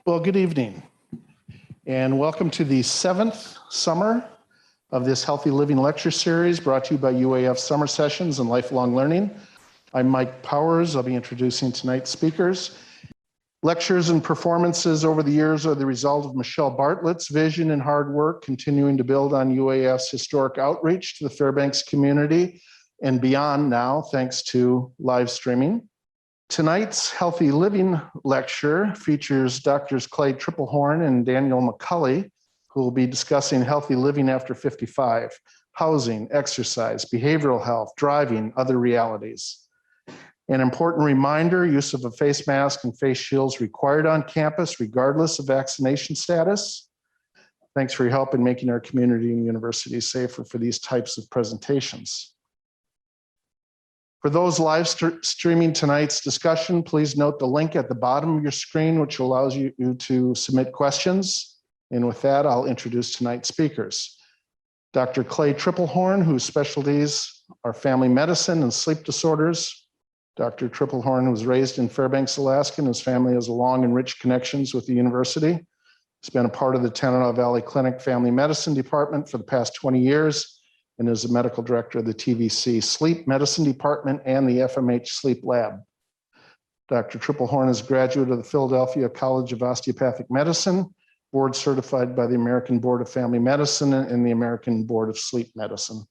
Well, good evening, and welcome to the 7th summer of this Healthy Living Lecture Series brought to you by UAF Summer Sessions and Lifelong Learning. I'm Mike Powers. I'll be introducing tonight's speakers. Lectures and performances over the years are the result of Michelle Bartlett's vision and hard work, continuing to build on UAF's historic outreach to the Fairbanks community and beyond now, thanks to live streaming. Tonight's Healthy Living lecture features Drs. Clay Triplehorn and Daniel McCulley, who will be discussing healthy living after 55, housing, exercise, behavioral health, driving, other realities. An important reminder, use of a face mask and face shields required on campus, regardless of vaccination status. Thanks for your help in making our community and university safer for these types of presentations. For those live streaming tonight's discussion, please note the link at the bottom of your screen, which allows you to submit questions. And with that, I'll introduce tonight's speakers. Dr. Clay Triplehorn, whose specialties are family medicine and sleep disorders. Dr. Triplehorn was raised in Fairbanks, Alaska, and his family has long and rich connections with the university. He's been a part of the Tanana Valley Clinic Family Medicine Department for the past 20 years. And is a medical director of the TVC Sleep Medicine Department and the FMH Sleep Lab. Dr. Triplehorn is a graduate of the Philadelphia College of Osteopathic Medicine, board certified by the American Board of Family Medicine and the American Board of Sleep Medicine.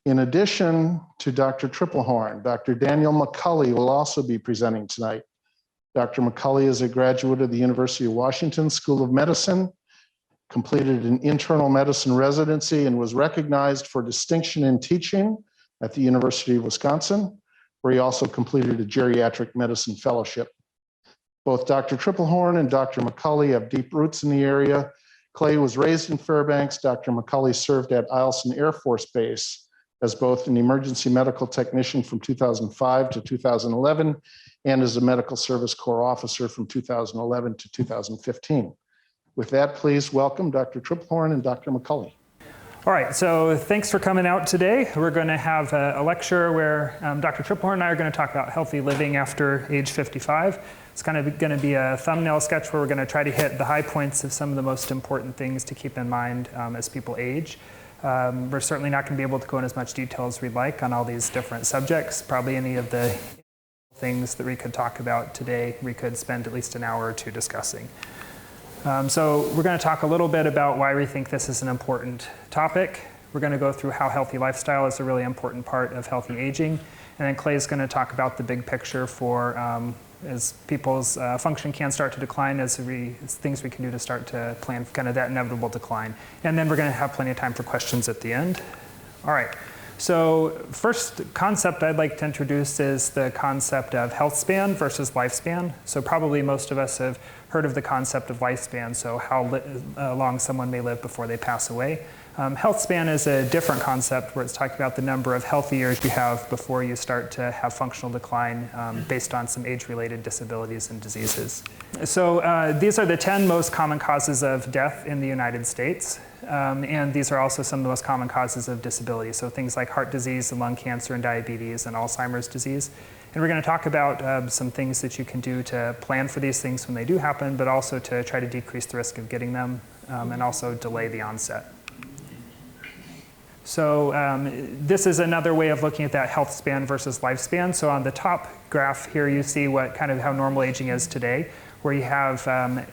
In addition to Dr. Triplehorn, Dr. Daniel McCulley will also be presenting tonight. Dr. McCulley is a graduate of the University of Washington School of Medicine, completed an internal medicine residency and was recognized for distinction in teaching at the University of Wisconsin, where he also completed a geriatric medicine fellowship. Both Dr. Triplehorn and Dr. McCulley have deep roots in the area. Clay was raised in Fairbanks. Dr. McCulley served at Eielson Air Force Base as both an emergency medical technician from 2005 to 2011 and as a medical service corps officer from 2011 to 2015. With that, please welcome Dr. Triplehorn and Dr. McCulley. All right, so thanks for coming out today. We're going to have a lecture where Dr. Triplehorn and I are going to talk about healthy living after age 55. It's kind of going to be a thumbnail sketch where we're going to try to hit the high points of some of the most important things to keep in mind as people age. We're certainly not going to be able to go in as much detail as we'd like on all these different subjects. Probably any of the things that we could talk about today, we could spend at least an hour or two discussing. So we're going to talk a little bit about why we think this is an important topic. We're going to go through how healthy lifestyle is a really important part of healthy aging. And then Clay's going to talk about the big picture for as people's function can start to decline, as things we can do to start to plan kind of that inevitable decline. And then we're going to have plenty of time for questions at the end. All right. So first concept I'd like to introduce is the concept of health span versus lifespan. So probably most of us have heard of the concept of lifespan, so how long someone may live before they pass away. Health span is a different concept where it's talking about the number of healthy years you have before you start to have functional decline based on some age-related disabilities and diseases. So these are the 10 most common causes of death in the United States. And these are also some of the most common causes of disability. So things like heart disease and lung cancer and diabetes and Alzheimer's disease. And we're going to talk about some things that you can do to plan for these things when they do happen, but also to try to decrease the risk of getting them and also delay the onset. So this is another way of looking at that health span versus lifespan. So on the top graph here, you see what kind of how normal aging is today, where you have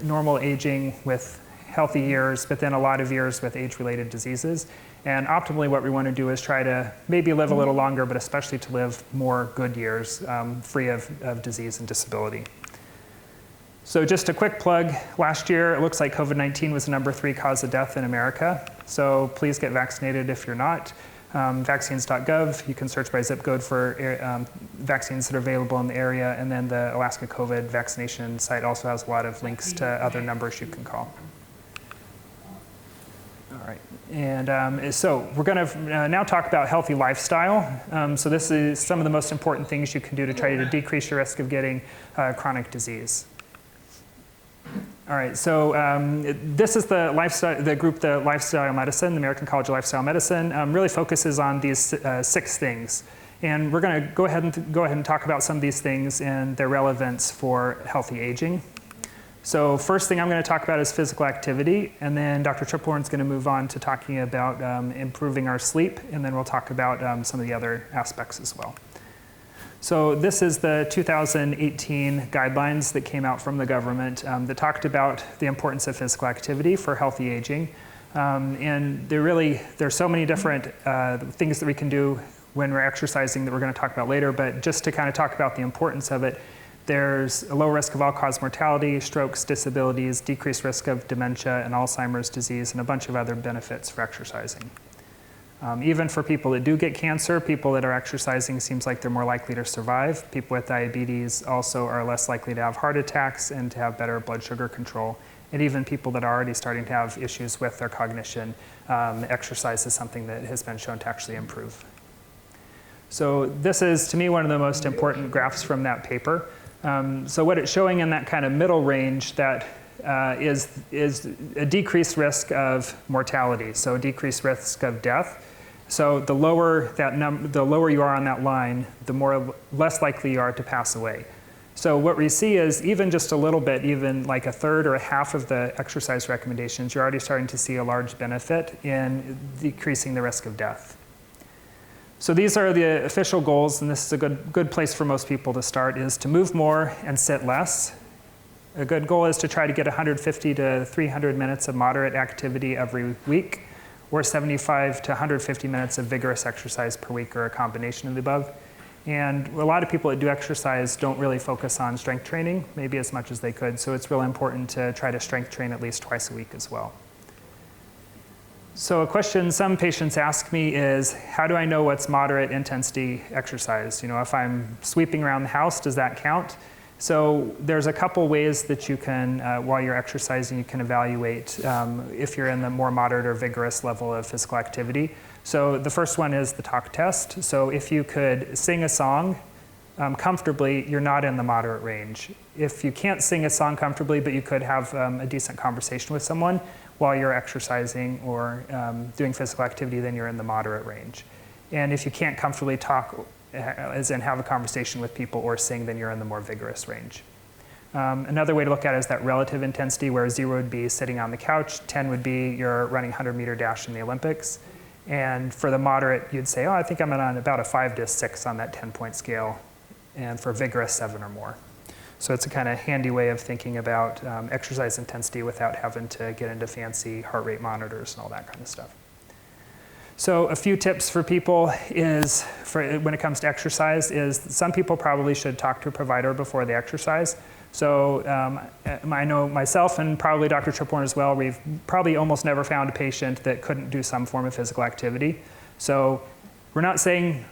normal aging with healthy years, but then a lot of years with age-related diseases. And optimally, what we want to do is try to maybe live a little longer, but especially to live more good years free of disease and disability. So just a quick plug, last year it looks like COVID-19 was the #3 cause of death in America. So please get vaccinated if you're not. Vaccines.gov, you can search by zip code for vaccines that are available in the area. And then the Alaska COVID vaccination site also has a lot of links to other numbers you can call. All right, and so we're going to now talk about healthy lifestyle. So this is some of the most important things you can do to try to decrease your risk of getting chronic disease. All right, so this is the group, the Lifestyle Medicine, the American College of Lifestyle Medicine, really focuses on these 6 things. And we're going to go ahead and talk about some of these things and their relevance for healthy aging. So first thing I'm going to talk about is physical activity, and then Dr. Triplehorn is going to move on to talking about improving our sleep, and then we'll talk about some of the other aspects as well. So this is the 2018 guidelines that came out from the government that talked about the importance of physical activity for healthy aging. And there's so many different things that we can do when we're exercising that we're going to talk about later, but just to kind of talk about the importance of it, there's a low risk of all-cause mortality, strokes, disabilities, decreased risk of dementia and Alzheimer's disease, and a bunch of other benefits for exercising. Even for people that do get cancer, people that are exercising seems like they're more likely to survive. People with diabetes also are less likely to have heart attacks and to have better blood sugar control. And even people that are already starting to have issues with their cognition, exercise is something that has been shown to actually improve. So this is, to me, one of the most important graphs from that paper. So what it's showing in that kind of middle range that is a decreased risk of mortality, so a decreased risk of death. So the lower the lower you are on that line, the less likely you are to pass away. So what we see is even just a little bit, even like a third or a half of the exercise recommendations, you're already starting to see a large benefit in decreasing the risk of death. So these are the official goals, and this is a good place for most people to start, is to move more and sit less. A good goal is to try to get 150 to 300 minutes of moderate activity every week, or 75 to 150 minutes of vigorous exercise per week, or a combination of the above. And a lot of people that do exercise don't really focus on strength training, maybe as much as they could, so it's really important to try to strength train at least twice a week as well. So a question some patients ask me is, how do I know what's moderate intensity exercise? You know, if I'm sweeping around the house, does that count? So there's a couple ways that you can, while you're exercising, you can evaluate if you're in the more moderate or vigorous level of physical activity. So the first one is the talk test. So if you could sing a song comfortably, you're not in the moderate range. If you can't sing a song comfortably, but you could have a decent conversation with someone while you're exercising or doing physical activity, then you're in the moderate range. And if you can't comfortably talk, as in have a conversation with people or sing, then you're in the more vigorous range. Another way to look at it is that relative intensity, where 0 would be sitting on the couch, 10 would be you're running 100-meter dash in the Olympics. And for the moderate, you'd say, oh, I think I'm on about a 5 to 6 on that 10-point scale. And for vigorous, 7 or more. So it's a kind of handy way of thinking about exercise intensity without having to get into fancy heart rate monitors and all that kind of stuff. So a few tips for people is, when it comes to exercise, is some people probably should talk to a provider before they exercise. So I know myself and probably Dr. Triplehorn as well, we've probably almost never found a patient that couldn't do some form of physical activity. So we're not saying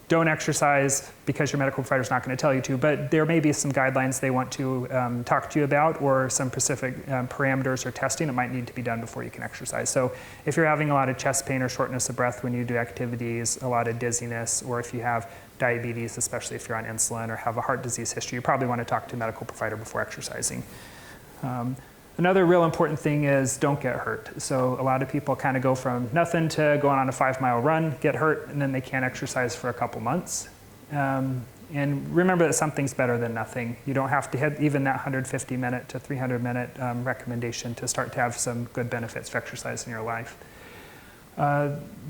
don't exercise because your medical provider is not going to tell you to, but there may be some guidelines they want to talk to you about, or some specific parameters or testing that might need to be done before you can exercise. So if you're having a lot of chest pain or shortness of breath when you do activities, a lot of dizziness, or if you have diabetes, especially if you're on insulin or have a heart disease history, you probably want to talk to a medical provider before exercising. Another real important thing is don't get hurt. So a lot of people kind of go from nothing to going on a 5-mile run, get hurt, and then they can't exercise for a couple months. And remember that something's better than nothing. You don't have to hit even that 150-minute to 300-minute recommendation to start to have some good benefits for exercise in your life.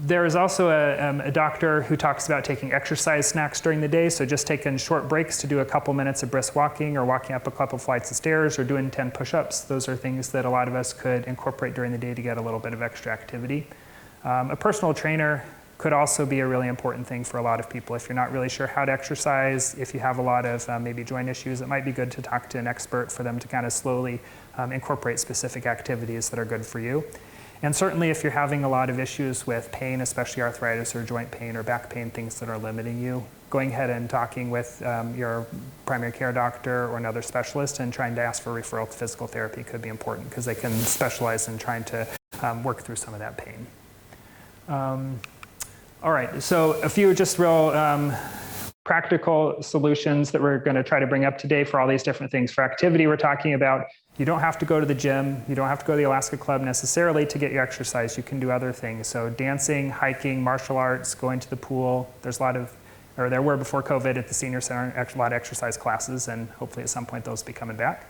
There is also a doctor who talks about taking exercise snacks during the day, so just taking short breaks to do a couple minutes of brisk walking, or walking up a couple flights of stairs, or doing 10 push-ups. Those are things that a lot of us could incorporate during the day to get a little bit of extra activity. A personal trainer could also be a really important thing for a lot of people. If you're not really sure how to exercise, if you have a lot of maybe joint issues, it might be good to talk to an expert for them to kind of slowly incorporate specific activities that are good for you. And certainly if you're having a lot of issues with pain, especially arthritis or joint pain or back pain, things that are limiting you, going ahead and talking with your primary care doctor or another specialist and trying to ask for referral to physical therapy could be important, because they can specialize in trying to work through some of that pain. All right, so a few just real practical solutions that we're going to try to bring up today for all these different things. For activity, we're talking about you don't have to go to the gym, you don't have to go to the Alaska Club necessarily to get your exercise. You can do other things. So dancing, hiking, martial arts, going to the pool. There's a lot of, or there were before COVID at the senior center, a lot of exercise classes, and hopefully at some point those will be coming back.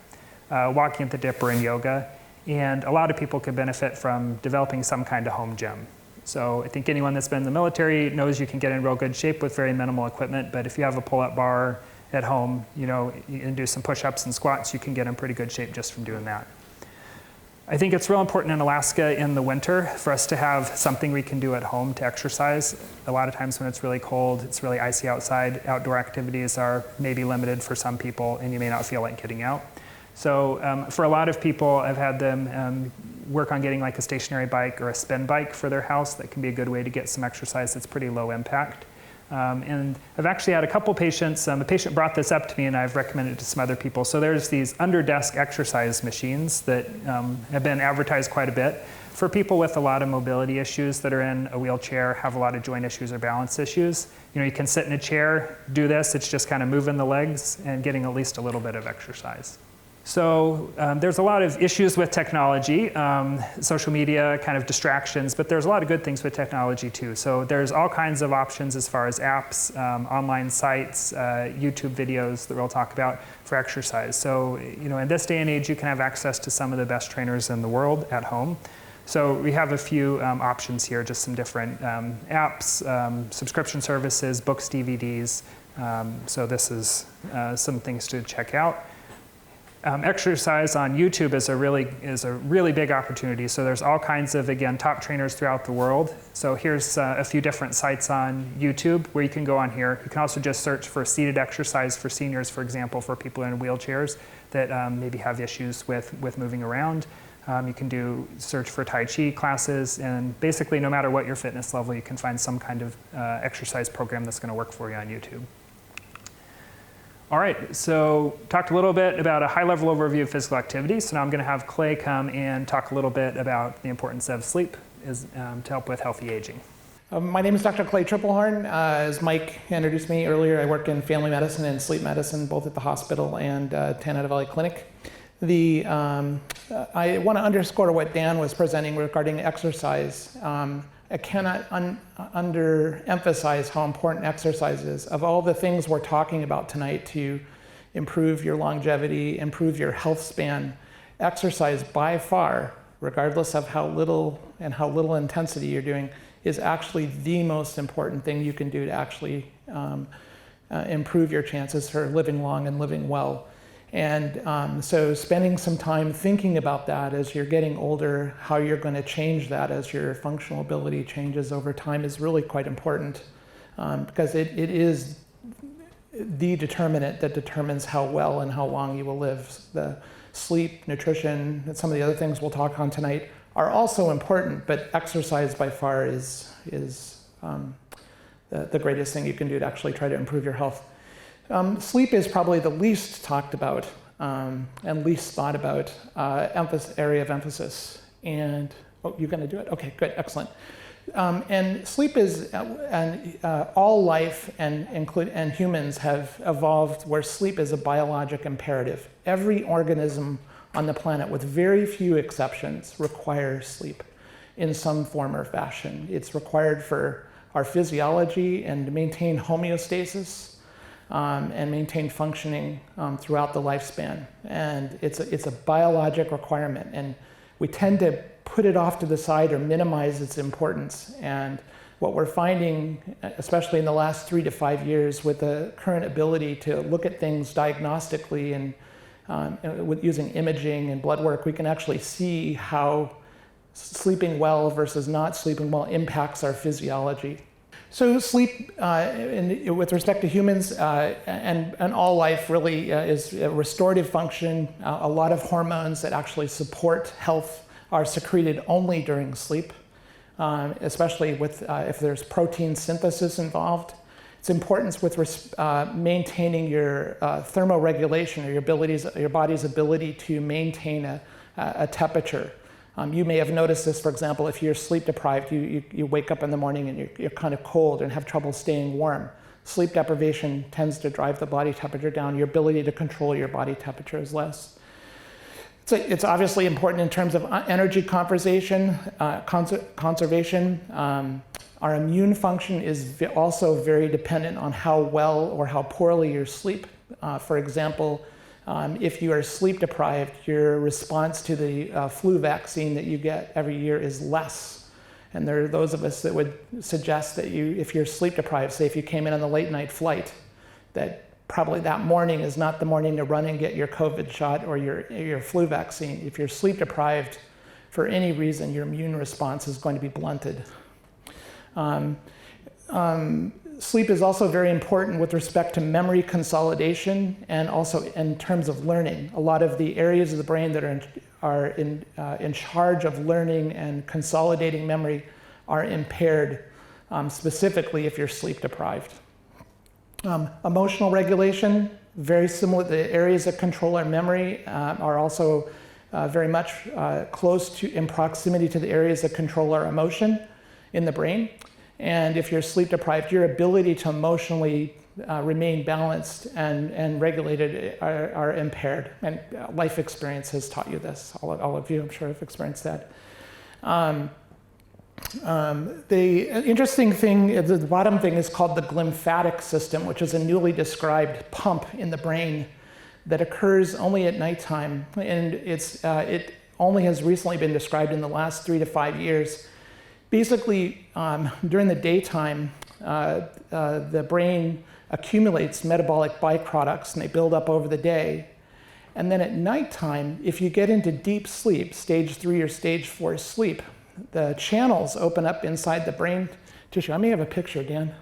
walking at the dipper, and yoga. And a lot of people could benefit from developing some kind of home gym. So I think anyone that's been in the military knows you can get in real good shape with very minimal equipment, but if you have a pull-up bar at home, and do some push-ups and squats, you can get in pretty good shape just from doing that. I think it's real important in Alaska in the winter for us to have something we can do at home to exercise. A lot of times when it's really cold, it's really icy outside, outdoor activities are maybe limited for some people, and you may not feel like getting out. So for a lot of people, I've had them work on getting like a stationary bike or a spin bike for their house. That can be a good way to get some exercise that's pretty low impact. And I've actually had a couple patients, a patient brought this up to me and I've recommended it to some other people. So there's these under-desk exercise machines that have been advertised quite a bit for people with a lot of mobility issues that are in a wheelchair, have a lot of joint issues or balance issues. You can sit in a chair, do this, it's just kind of moving the legs and getting at least a little bit of exercise. So there's a lot of issues with technology, social media, kind of distractions, but there's a lot of good things with technology too. So there's all kinds of options as far as apps, online sites, YouTube videos that we'll talk about for exercise. So in this day and age, you can have access to some of the best trainers in the world at home. So we have a few options here, just some different apps, subscription services, books, DVDs. So this is some things to check out. Exercise on YouTube is a really big opportunity. So there's all kinds of, again, top trainers throughout the world. So here's a few different sites on YouTube where you can go on here. You can also just search for seated exercise for seniors, for example, for people in wheelchairs that maybe have issues with moving around. You can search for Tai Chi classes, and basically no matter what your fitness level, you can find some kind of exercise program that's going to work for you on YouTube. All right, so talked a little bit about a high-level overview of physical activity. So now I'm going to have Clay come and talk a little bit about the importance of sleep to help with healthy aging. My name is Dr. Clay Triplehorn. As Mike introduced me earlier, I work in family medicine and sleep medicine, both at the hospital and Tanana Valley Clinic. I want to underscore what Dan was presenting regarding exercise. I cannot underemphasize how important exercise is. Of all the things we're talking about tonight to improve your longevity, improve your health span, exercise by far, regardless of how little intensity you're doing, is actually the most important thing you can do to actually improve your chances for living long and living well. And so spending some time thinking about that as you're getting older, how you're going to change that as your functional ability changes over time is really quite important, because it is the determinant that determines how well and how long you will live. The sleep, nutrition, and some of the other things we'll talk on tonight are also important, but exercise by far is the greatest thing you can do to actually try to improve your health. Sleep is probably the least talked about and least thought about area of emphasis. And, you're going to do it? Okay, good, excellent. And sleep is, all life and humans have evolved where sleep is a biologic imperative. Every organism on the planet, with very few exceptions, requires sleep in some form or fashion. It's required for our physiology and to maintain homeostasis. And maintain functioning throughout the lifespan. And it's a biologic requirement, and we tend to put it off to the side or minimize its importance. And what we're finding, especially in the last 3 to 5 years, with the current ability to look at things diagnostically and with using imaging and blood work, we can actually see how sleeping well versus not sleeping well impacts our physiology. So sleep, with respect to humans and all life, really is a restorative function. A lot of hormones that actually support health are secreted only during sleep, especially with if there's protein synthesis involved. Its importance with maintaining your thermoregulation, or your body's ability to maintain a temperature. You may have noticed this, for example, if you're sleep deprived, you wake up in the morning and you're kind of cold and have trouble staying warm. Sleep deprivation tends to drive the body temperature down. Your ability to control your body temperature is less. It's obviously important in terms of energy conservation. Our immune function is also very dependent on how well or how poorly you sleep. For example, If you are sleep deprived, your response to the flu vaccine that you get every year is less. And there are those of us that would suggest that if you're sleep deprived, say if you came in on the late night flight, that probably that morning is not the morning to run and get your COVID shot or your flu vaccine. If you're sleep deprived for any reason, your immune response is going to be blunted. Sleep is also very important with respect to memory consolidation and also in terms of learning. A lot of the areas of the brain that are in charge of learning and consolidating memory are impaired, specifically if you're sleep deprived. Emotional regulation, very similar. The areas that control our memory are also very much close to, in proximity to the areas that control our emotion in the brain. And if you're sleep deprived, your ability to emotionally remain balanced and regulated are impaired. And life experience has taught you this. All of you, I'm sure, have experienced that. The interesting thing, the bottom thing is called the glymphatic system, which is a newly described pump in the brain that occurs only at nighttime. And it only has recently been described in the last 3 to 5 years. Basically, during the daytime, the brain accumulates metabolic byproducts and they build up over the day. And then at nighttime, if you get into deep sleep, stage 3 or stage 4 sleep, the channels open up inside the brain tissue. I may have a picture, Dan.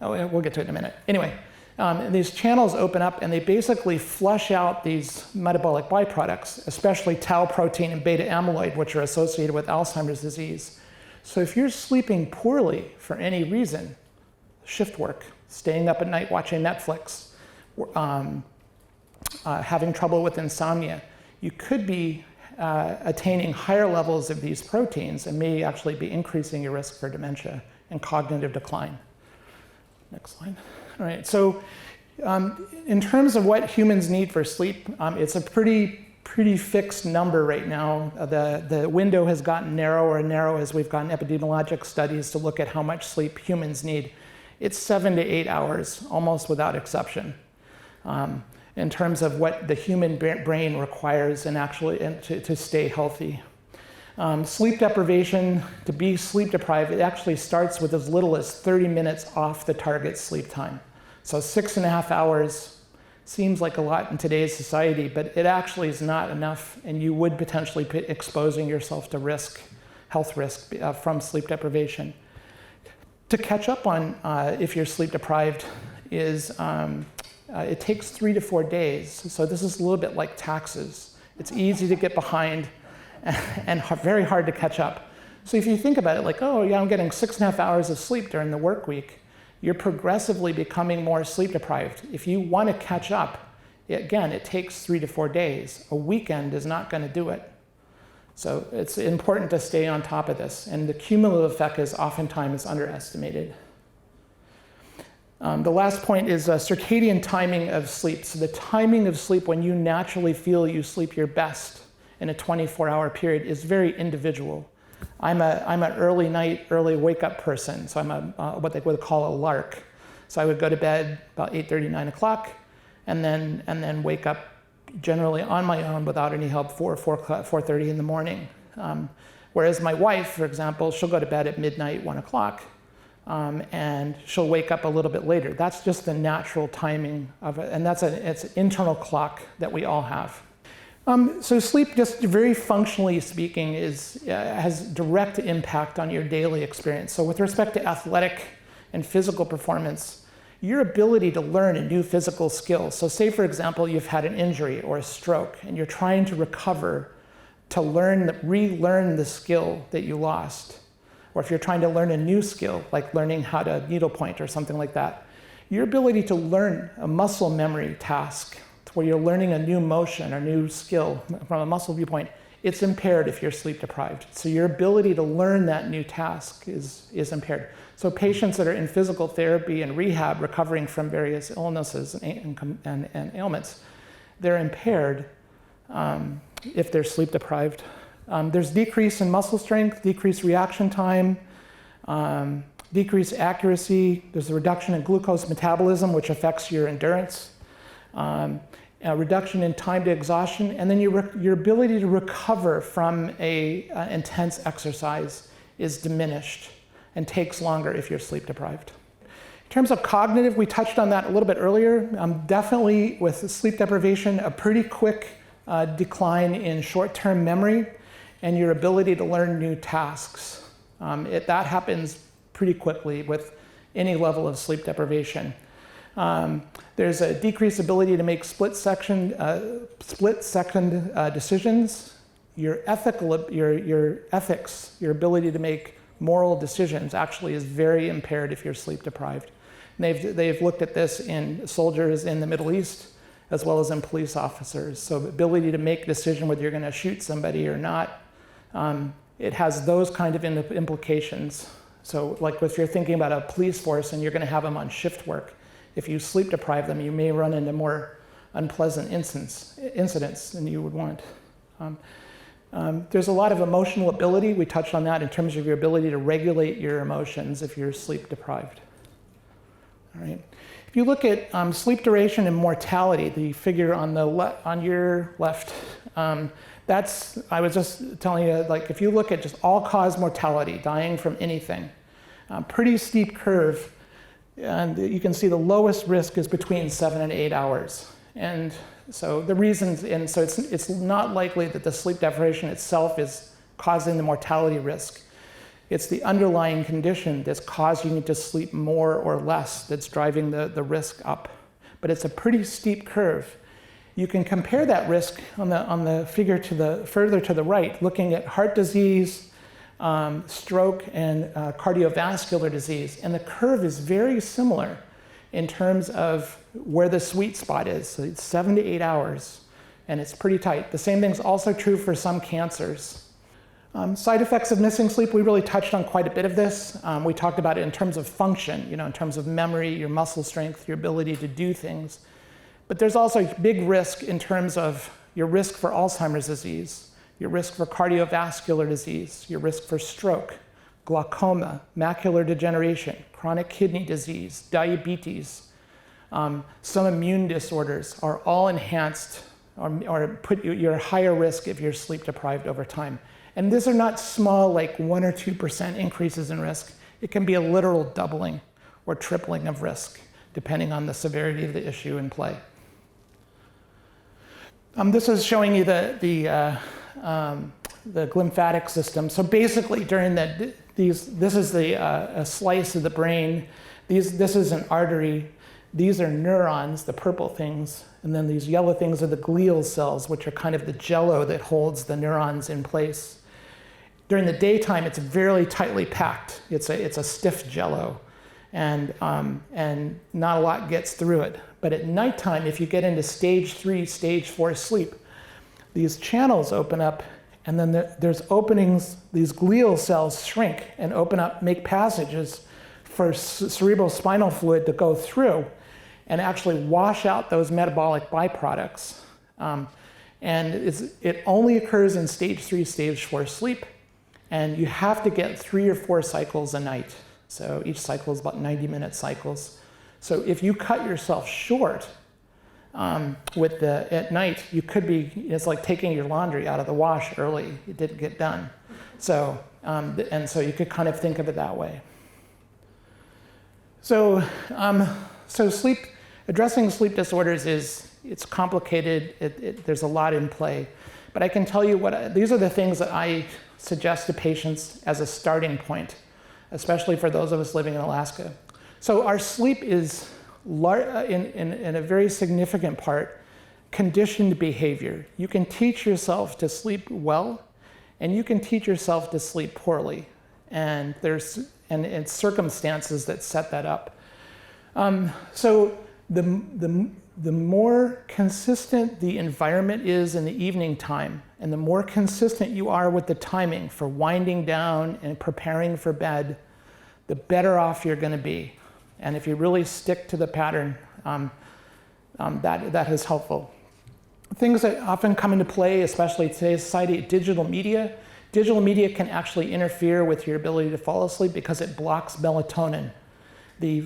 We'll get to it in a minute. Anyway, these channels open up and they basically flush out these metabolic byproducts, especially tau protein and beta amyloid, which are associated with Alzheimer's disease. So if you're sleeping poorly for any reason, shift work, staying up at night watching Netflix, having trouble with insomnia, you could be attaining higher levels of these proteins and may actually be increasing your risk for dementia and cognitive decline. Next slide. All right, so in terms of what humans need for sleep, it's a pretty fixed number right now. The window has gotten narrower and narrower as we've gotten epidemiologic studies to look at how much sleep humans need. It's 7 to 8 hours, almost without exception, in terms of what the human brain requires to stay healthy. Sleep deprivation, to be sleep deprived, it actually starts with as little as 30 minutes off the target sleep time. So 6.5 hours seems like a lot in today's society, but it actually is not enough, and you would potentially be exposing yourself to health risk from sleep deprivation. To catch up on if you're sleep deprived is, it takes 3 to 4 days. So this is a little bit like taxes. It's easy to get behind and very hard to catch up. So if you think about it like, oh yeah, I'm getting 6.5 hours of sleep during the work week, you're progressively becoming more sleep deprived. If you want to catch up, again, it takes 3 to 4 days. A weekend is not going to do it. So it's important to stay on top of this. And the cumulative effect is oftentimes underestimated. The last point is circadian timing of sleep. So the timing of sleep when you naturally feel you sleep your best in a 24-hour period is very individual. I'm an early night, early wake up person. So I'm what they would call a lark. So I would go to bed about 8:30, 9 o'clock, and then wake up generally on my own without any help 4:30 in the morning. Whereas my wife, for example, she'll go to bed at midnight, 1 o'clock, and she'll wake up a little bit later. That's just the natural timing of it, and it's an internal clock that we all have. So sleep, just very functionally speaking, has direct impact on your daily experience. So with respect to athletic and physical performance, your ability to learn a new physical skill. So say, for example, you've had an injury or a stroke, and you're trying to recover to relearn the skill that you lost. Or if you're trying to learn a new skill, like learning how to needlepoint or something like that, your ability to learn a muscle memory task, where you're learning a new motion or new skill from a muscle viewpoint, it's impaired if you're sleep deprived. So your ability to learn that new task is impaired. So patients that are in physical therapy and rehab recovering from various illnesses and ailments, they're impaired if they're sleep deprived. There's decrease in muscle strength, decreased reaction time, decreased accuracy. There's a reduction in glucose metabolism, which affects your endurance. a reduction in time to exhaustion, and then your ability to recover from a intense exercise is diminished and takes longer if you're sleep deprived. In terms of cognitive, we touched on that a little bit earlier. Definitely with sleep deprivation, a pretty quick decline in short-term memory and your ability to learn new tasks. That happens pretty quickly with any level of sleep deprivation. There's a decreased ability to make split-second decisions. Your ethics, your ability to make moral decisions actually is very impaired if you're sleep deprived. And they've looked at this in soldiers in the Middle East as well as in police officers. So the ability to make a decision whether you're going to shoot somebody or not, it has those kind of implications. So like if you're thinking about a police force and you're going to have them on shift work, if you sleep deprive them, you may run into more unpleasant incidents than you would want. There's a lot of emotional ability. We touched on that in terms of your ability to regulate your emotions if you're sleep deprived. All right. If you look at sleep duration and mortality, the figure on your left, I was just telling you, like if you look at just all-cause mortality, dying from anything, pretty steep curve, and you can see the lowest risk is between 7 and 8 hours. And so the reasons, and so it's not likely that the sleep deprivation itself is causing the mortality risk. It's the underlying condition that's causing you to sleep more or less that's driving the risk up. But it's a pretty steep curve. You can compare that risk on the figure further to the right, looking at heart disease, stroke, and cardiovascular disease. And the curve is very similar in terms of where the sweet spot is. So it's 7 to 8 hours, and it's pretty tight. The same thing's also true for some cancers. Side effects of missing sleep, we really touched on quite a bit of this. We talked about it in terms of function, in terms of memory, your muscle strength, your ability to do things. But there's also a big risk in terms of your risk for Alzheimer's disease, your risk for cardiovascular disease, your risk for stroke, glaucoma, macular degeneration, chronic kidney disease, diabetes. Some immune disorders are all enhanced or you're higher risk if you're sleep deprived over time. And these are not small, like 1 or 2% increases in risk. It can be a literal doubling or tripling of risk, depending on the severity of the issue in play. This is showing you the glymphatic system. So basically, during this is a slice of the brain. This is an artery. These are neurons, the purple things, and then these yellow things are the glial cells, which are kind of the jello that holds the neurons in place. During the daytime, it's very tightly packed. It's a stiff jello, and not a lot gets through it. But at nighttime, if you get into stage 3, stage 4 sleep, these channels open up, and then there's openings. These glial cells shrink and open up, make passages for cerebral spinal fluid to go through and actually wash out those metabolic byproducts. And it only occurs in stage 3, stage 4 sleep. And you have to get 3 or 4 cycles a night. So each cycle is about 90-minute cycles. So if you cut yourself short at night, you could be, it's like taking your laundry out of the wash early. It didn't get done. So, and so you could kind of think of it that way. So, addressing sleep disorders it's complicated. There's a lot in play. But I can tell you these are the things that I suggest to patients as a starting point, especially for those of us living in Alaska. So our sleep is, in a very significant part, conditioned behavior. You can teach yourself to sleep well, and you can teach yourself to sleep poorly. And it's circumstances that set that up. So the more consistent the environment is in the evening time, and the more consistent you are with the timing for winding down and preparing for bed, the better off you're going to be. And if you really stick to the pattern, that is helpful. Things that often come into play, especially in today's society, digital media. Digital media can actually interfere with your ability to fall asleep because it blocks melatonin. The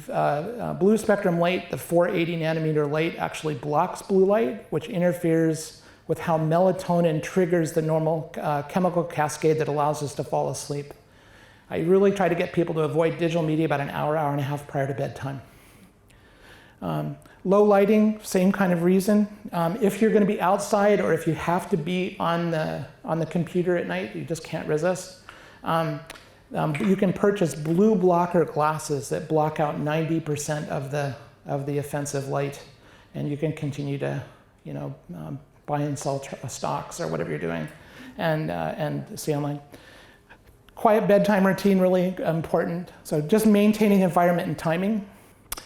blue spectrum light, the 480 nanometer light, actually blocks blue light, which interferes with how melatonin triggers the normal chemical cascade that allows us to fall asleep. I really try to get people to avoid digital media about an hour, hour and a half prior to bedtime. Low lighting, same kind of reason. If you're going to be outside or if you have to be on the computer at night, you just can't resist. You can purchase blue blocker glasses that block out 90% of the offensive light, and you can continue to, buy and sell stocks or whatever you're doing, and see online. Quiet bedtime routine, really important. So just maintaining environment and timing.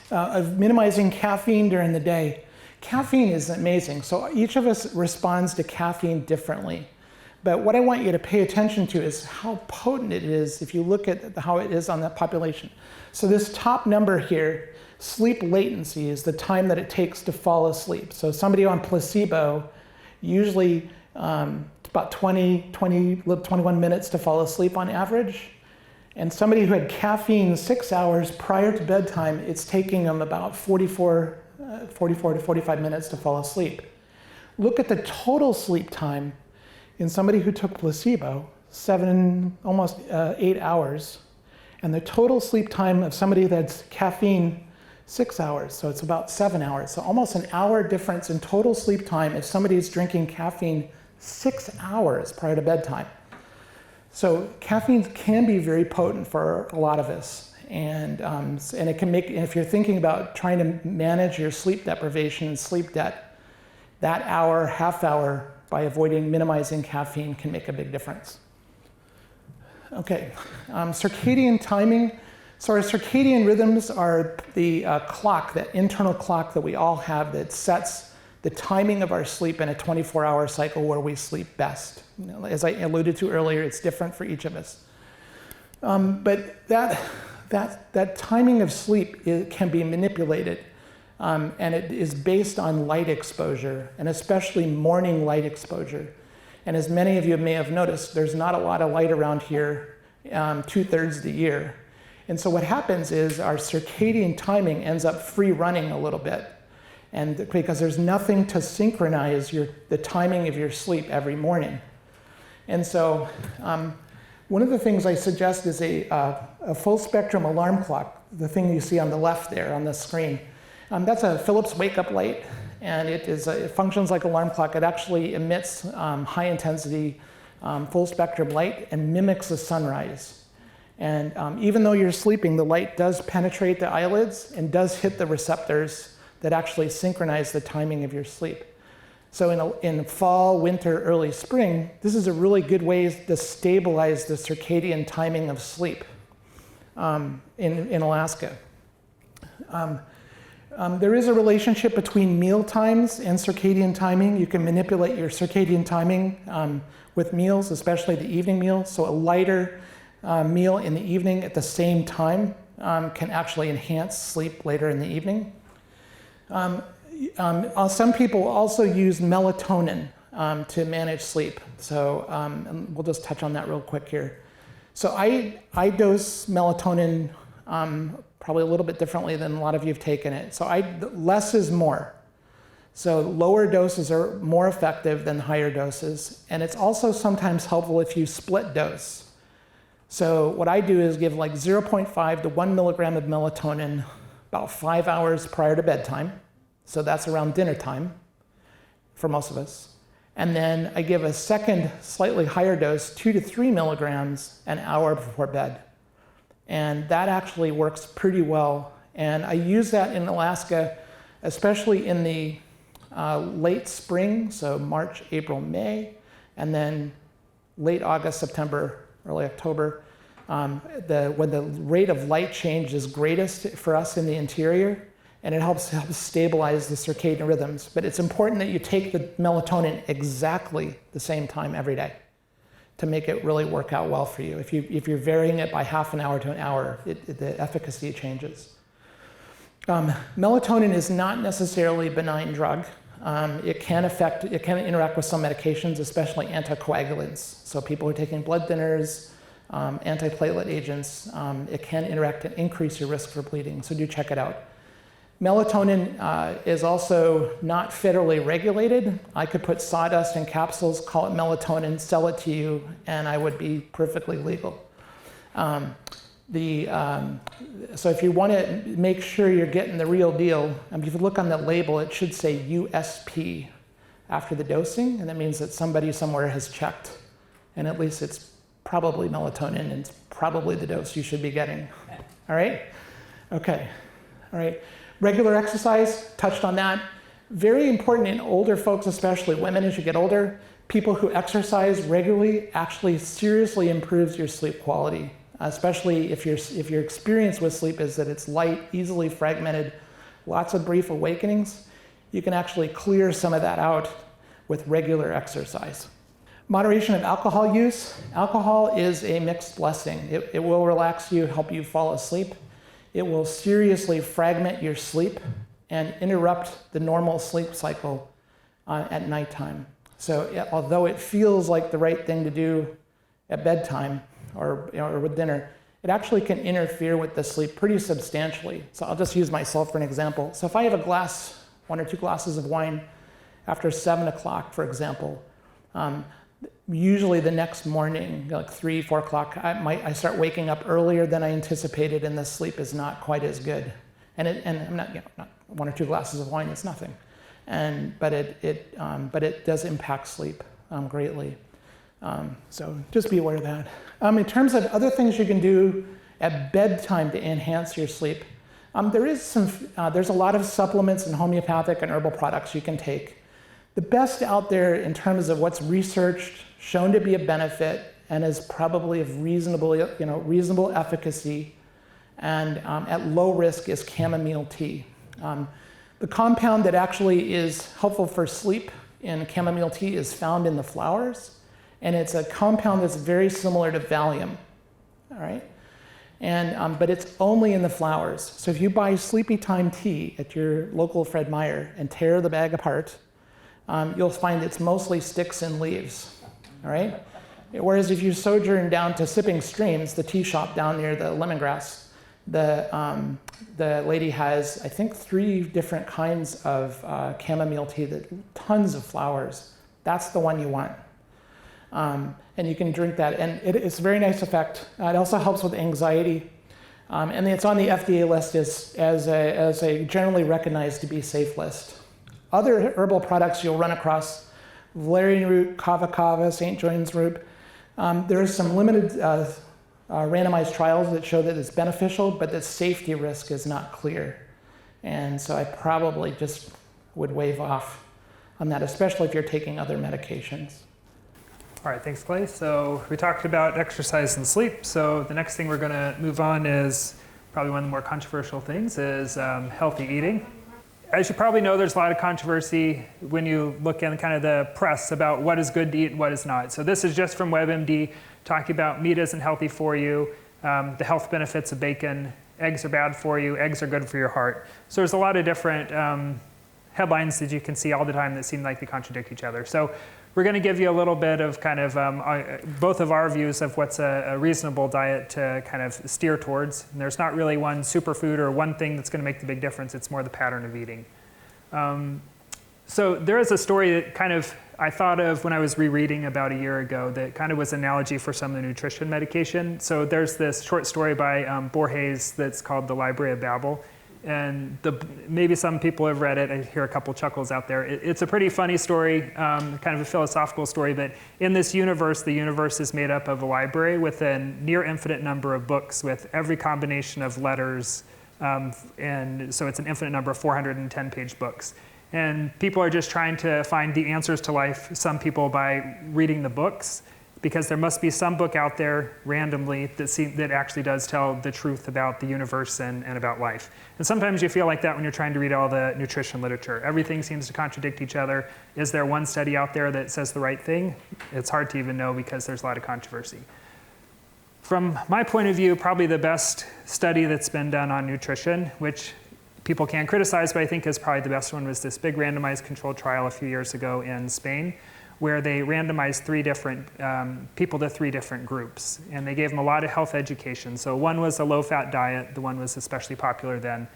Of minimizing caffeine during the day. Caffeine is amazing. So each of us responds to caffeine differently. But what I want you to pay attention to is how potent it is if you look at how it is on the population. So this top number here, sleep latency, is the time that it takes to fall asleep. So somebody on placebo, usually about 21 minutes to fall asleep on average. And somebody who had caffeine 6 hours prior to bedtime, it's taking them about 44 to 45 minutes to fall asleep. Look at the total sleep time in somebody who took placebo, almost 8 hours, and the total sleep time of somebody that's caffeine, 6 hours, so it's about 7 hours. So almost an hour difference in total sleep time if somebody's drinking caffeine 6 hours prior to bedtime. So caffeine can be very potent for a lot of us, and it can make, if you're thinking about trying to manage your sleep deprivation and sleep debt, that hour, half hour, by minimizing caffeine can make a big difference. Okay, circadian timing. So our circadian rhythms are the clock, that internal clock that we all have that sets the timing of our sleep in a 24-hour cycle where we sleep best. As I alluded to earlier, it's different for each of us. But that timing of sleep can be manipulated, and it is based on light exposure, and especially morning light exposure. And as many of you may have noticed, there's not a lot of light around here 2/3 of the year. And so what happens is our circadian timing ends up free running a little bit. And because there's nothing to synchronize the timing of your sleep every morning. And so one of the things I suggest is a full spectrum alarm clock, the thing you see on the left there on the screen. That's a Philips wake-up light, and it functions like an alarm clock. It actually emits high intensity full spectrum light and mimics the sunrise. And even though you're sleeping, the light does penetrate the eyelids and does hit the receptors that actually synchronize the timing of your sleep. So in fall, winter, early spring, this is a really good way to stabilize the circadian timing of sleep in Alaska. There is a relationship between meal times and circadian timing. You can manipulate your circadian timing with meals, especially the evening meal. So a lighter meal in the evening at the same time can actually enhance sleep later in the evening. Some people also use melatonin to manage sleep. So and we'll just touch on that real quick here. So I dose melatonin probably a little bit differently than a lot of you have taken it. So less is more. So lower doses are more effective than higher doses. And it's also sometimes helpful if you split dose. So what I do is give like 0.5 to 1 milligram of melatonin about 5 hours prior to bedtime. So that's around dinner time for most of us. And then I give a second, slightly higher dose, 2 to 3 milligrams an hour before bed. And that actually works pretty well. And I use that in Alaska, especially in the late spring, so March, April, May, and then late August, September, early October, when the rate of light change is greatest for us in the interior, and it helps stabilize the circadian rhythms. But it's important that you take the melatonin exactly the same time every day to make it really work out well for you. If you're varying it by half an hour to an hour, the efficacy changes. Melatonin is not necessarily a benign drug. It can interact with some medications, especially anticoagulants. So people who are taking blood thinners, antiplatelet agents, it can interact and increase your risk for bleeding, so do check it out. Melatonin is also not federally regulated. I could put sawdust in capsules, call it melatonin, sell it to you, and I would be perfectly legal. So if you want to make sure you're getting the real deal, if you look on the label, it should say USP after the dosing, and that means that somebody somewhere has checked, and at least it's probably melatonin, and it's probably the dose you should be getting. All right? Okay. All right. Regular exercise, touched on that. Very important in older folks, especially women as you get older. People who exercise regularly actually seriously improves your sleep quality, especially if your experience with sleep is that it's light, easily fragmented, lots of brief awakenings. You can actually clear some of that out with regular exercise. Moderation of alcohol use. Alcohol is a mixed blessing. It will relax you, help you fall asleep. It will seriously fragment your sleep and interrupt the normal sleep cycle at nighttime. So although it feels like the right thing to do at bedtime or with dinner, it actually can interfere with the sleep pretty substantially. So I'll just use myself for an example. So if I have a glass, 1 or 2 glasses of wine after 7 o'clock, for example, usually the next morning, like 3, 4 o'clock, I start waking up earlier than I anticipated, and the sleep is not quite as good. And I'm not 1 or 2 glasses of wine is nothing, but it does impact sleep greatly. So just be aware of that. In terms of other things you can do at bedtime to enhance your sleep, there's a lot of supplements and homeopathic and herbal products you can take. The best out there in terms of what's researched, shown to be a benefit, and is probably of reasonable efficacy, and at low risk is chamomile tea. The compound that actually is helpful for sleep in chamomile tea is found in the flowers, and it's a compound that's very similar to Valium. All right, but it's only in the flowers. So if you buy Sleepy Time tea at your local Fred Meyer and tear the bag apart, you'll find it's mostly sticks and leaves, all right? Whereas if you sojourn down to Sipping Streams, the tea shop down near the lemongrass, the lady has, I think, 3 different kinds of chamomile tea, tons of flowers. That's the one you want. And you can drink that, and it's a very nice effect. It also helps with anxiety, and it's on the FDA list as a generally recognized to be safe list. Other herbal products you'll run across, valerian root, kava kava, St. John's root. There is some limited randomized trials that show that it's beneficial, but the safety risk is not clear. And so I probably just would wave off on that, especially if you're taking other medications. All right, thanks, Clay. So we talked about exercise and sleep. So the next thing we're going to move on is probably one of the more controversial things is healthy eating. As you probably know, there's a lot of controversy when you look in kind of the press about what is good to eat and what is not. So this is just from WebMD talking about meat isn't healthy for you, the health benefits of bacon, eggs are bad for you, eggs are good for your heart. So there's a lot of different headlines that you can see all the time that seem like they contradict each other. So we're going to give you a little bit of kind of both of our views of what's a reasonable diet to kind of steer towards. And there's not really one superfood or one thing that's going to make the big difference. It's more the pattern of eating. So there is a story that kind of I thought of when I was rereading about a year ago that kind of was an analogy for some of the nutrition medication. So there's this short story by Borges that's called The Library of Babel. And maybe some people have read it. I hear a couple chuckles out there. It's a pretty funny story, kind of a philosophical story, but in this universe, the universe is made up of a library with a near infinite number of books with every combination of letters. And so it's an infinite number of 410-page books. And people are just trying to find the answers to life, some people by reading the books, because there must be some book out there randomly that actually does tell the truth about the universe and about life. And sometimes you feel like that when you're trying to read all the nutrition literature. Everything seems to contradict each other. Is there one study out there that says the right thing? It's hard to even know because there's a lot of controversy. From my point of view, probably the best study that's been done on nutrition, which people can criticize, but I think is probably the best one, was this big randomized controlled trial a few years ago in Spain, where they randomized people to 3 different groups. And they gave them a lot of health education. So one was a low-fat diet, the one was especially popular then,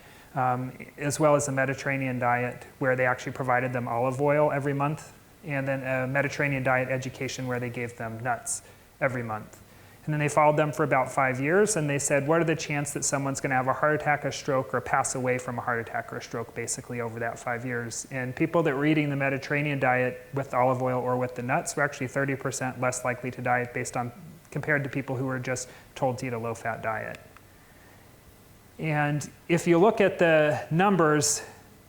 as well as a Mediterranean diet where they actually provided them olive oil every month, and then a Mediterranean diet education where they gave them nuts every month. And then they followed them for about 5 years, and they said, what are the chances that someone's going to have a heart attack, a stroke, or pass away from a heart attack or a stroke, basically, over that 5 years? And people that were eating the Mediterranean diet with olive oil or with the nuts were actually 30% less likely to die compared to people who were just told to eat a low-fat diet. And if you look at the numbers,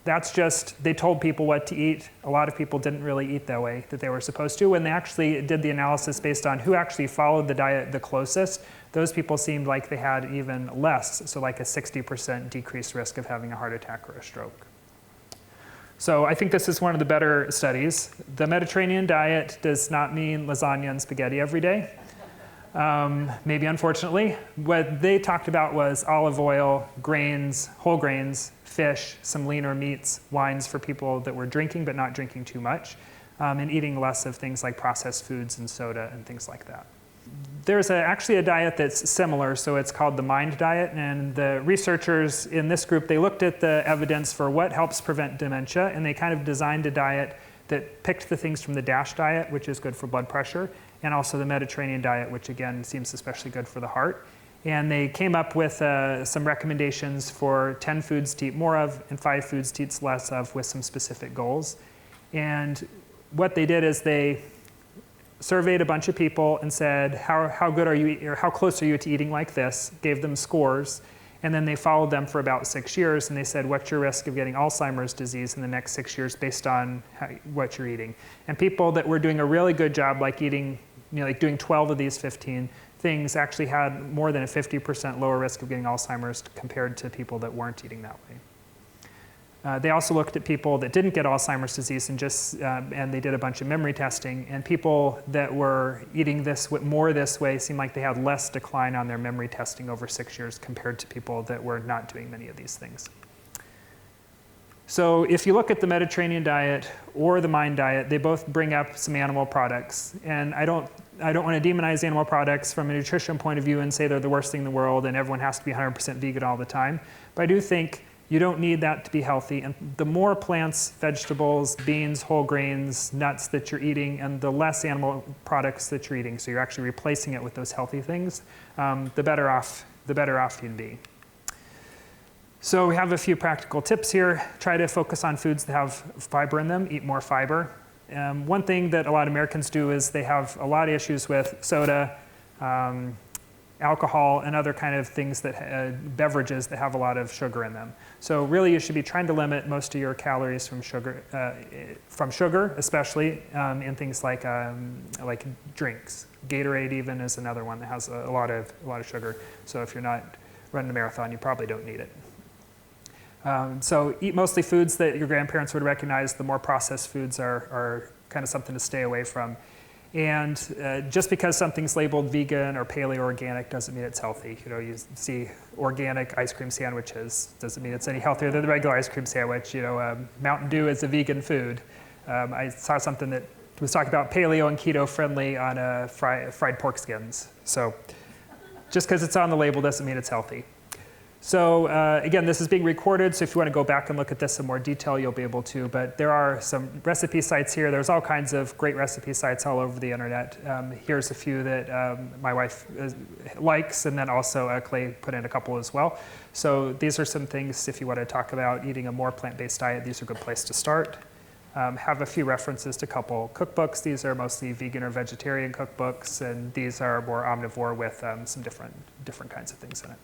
that's just, they told people what to eat. A lot of people didn't really eat that way that they were supposed to. When they actually did the analysis based on who actually followed the diet the closest, those people seemed like they had even less, so like a 60% decreased risk of having a heart attack or a stroke. So I think this is one of the better studies. The Mediterranean diet does not mean lasagna and spaghetti every day. Maybe unfortunately. What they talked about was olive oil, grains, whole grains, fish, some leaner meats, wines for people that were drinking but not drinking too much, and eating less of things like processed foods and soda and things like that. There's actually a diet that's similar, so it's called the MIND diet, and the researchers in this group, they looked at the evidence for what helps prevent dementia, and they kind of designed a diet that picked the things from the DASH diet, which is good for blood pressure, and also the Mediterranean diet, which again seems especially good for the heart. And they came up with some recommendations for 10 foods to eat more of and 5 foods to eat less of with some specific goals. And what they did is they surveyed a bunch of people and said, how good are you, or how close are you to eating like this? Gave them scores. And then they followed them for about 6 years, and they said, what's your risk of getting Alzheimer's disease in the next 6 years based on what you're eating? And people that were doing a really good job, like eating, like doing 12 of these 15 things, actually had more than a 50% lower risk of getting Alzheimer's compared to people that weren't eating that way. They also looked at people that didn't get Alzheimer's disease and they did a bunch of memory testing, and people that were eating more this way seemed like they had less decline on their memory testing over 6 years compared to people that were not doing many of these things. So if you look at the Mediterranean diet or the MIND diet, they both bring up some animal products. And I don't want to demonize animal products from a nutrition point of view and say they're the worst thing in the world and everyone has to be 100% vegan all the time. But I do think you don't need that to be healthy. And the more plants, vegetables, beans, whole grains, nuts that you're eating, and the less animal products that you're eating, so you're actually replacing it with those healthy things, the better off you'd be. So we have a few practical tips here. Try to focus on foods that have fiber in them, eat more fiber. One thing that a lot of Americans do is they have a lot of issues with soda, alcohol, and other kind of things beverages that have a lot of sugar in them. So really you should be trying to limit most of your calories from sugar, especially in things like drinks. Gatorade even is another one that has a lot of sugar. So if you're not running a marathon, you probably don't need it. So eat mostly foods that your grandparents would recognize. The more processed foods are kind of something to stay away from. And just because something's labeled vegan or paleo organic doesn't mean it's healthy. You see organic ice cream sandwiches, doesn't mean it's any healthier than the regular ice cream sandwich. Mountain Dew is a vegan food. I saw something that was talking about paleo and keto friendly on fried pork skins. So just because it's on the label doesn't mean it's healthy. So again, this is being recorded, so if you want to go back and look at this in more detail, you'll be able to. But there are some recipe sites here. There's all kinds of great recipe sites all over the internet. Here's a few that my wife likes, and then also Clay put in a couple as well. So these are some things, if you want to talk about eating a more plant-based diet, these are a good place to start. Have a few references to a couple cookbooks. These are mostly vegan or vegetarian cookbooks, and these are more omnivore with some different kinds of things in it.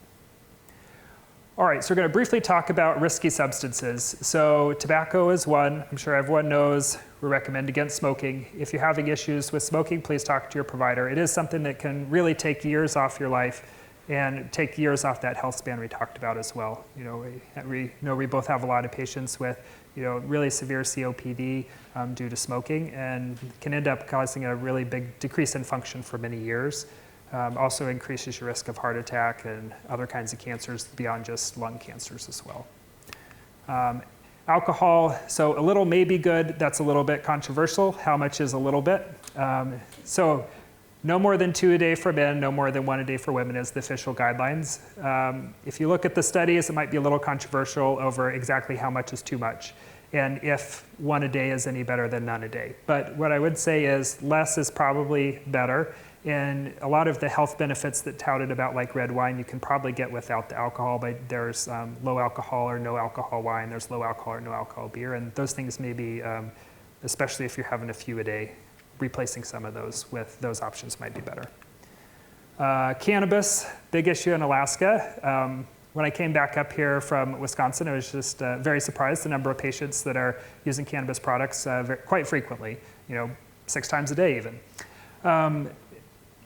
All right, so we're going to briefly talk about risky substances. So tobacco is one. I'm sure everyone knows we recommend against smoking. If you're having issues with smoking, please talk to your provider. It is something that can really take years off your life and take years off that health span we talked about as well. We both have a lot of patients with really severe COPD due to smoking, and can end up causing a really big decrease in function for many years. Also increases your risk of heart attack and other kinds of cancers beyond just lung cancers as well. Alcohol, so a little may be good. That's a little bit controversial. How much is a little bit? So no more than 2 a day for men, no more than 1 a day for women is the official guidelines. If you look at the studies, it might be a little controversial over exactly how much is too much and if 1 a day is any better than none a day. But what I would say is less is probably better. And a lot of the health benefits that touted about like red wine, you can probably get without the alcohol, but there's low alcohol or no alcohol wine, there's low alcohol or no alcohol beer, and those things may be, especially if you're having a few a day, replacing some of those with those options might be better. Cannabis, big issue in Alaska. When I came back up here from Wisconsin, I was just very surprised the number of patients that are using cannabis products quite frequently, 6 times a day even.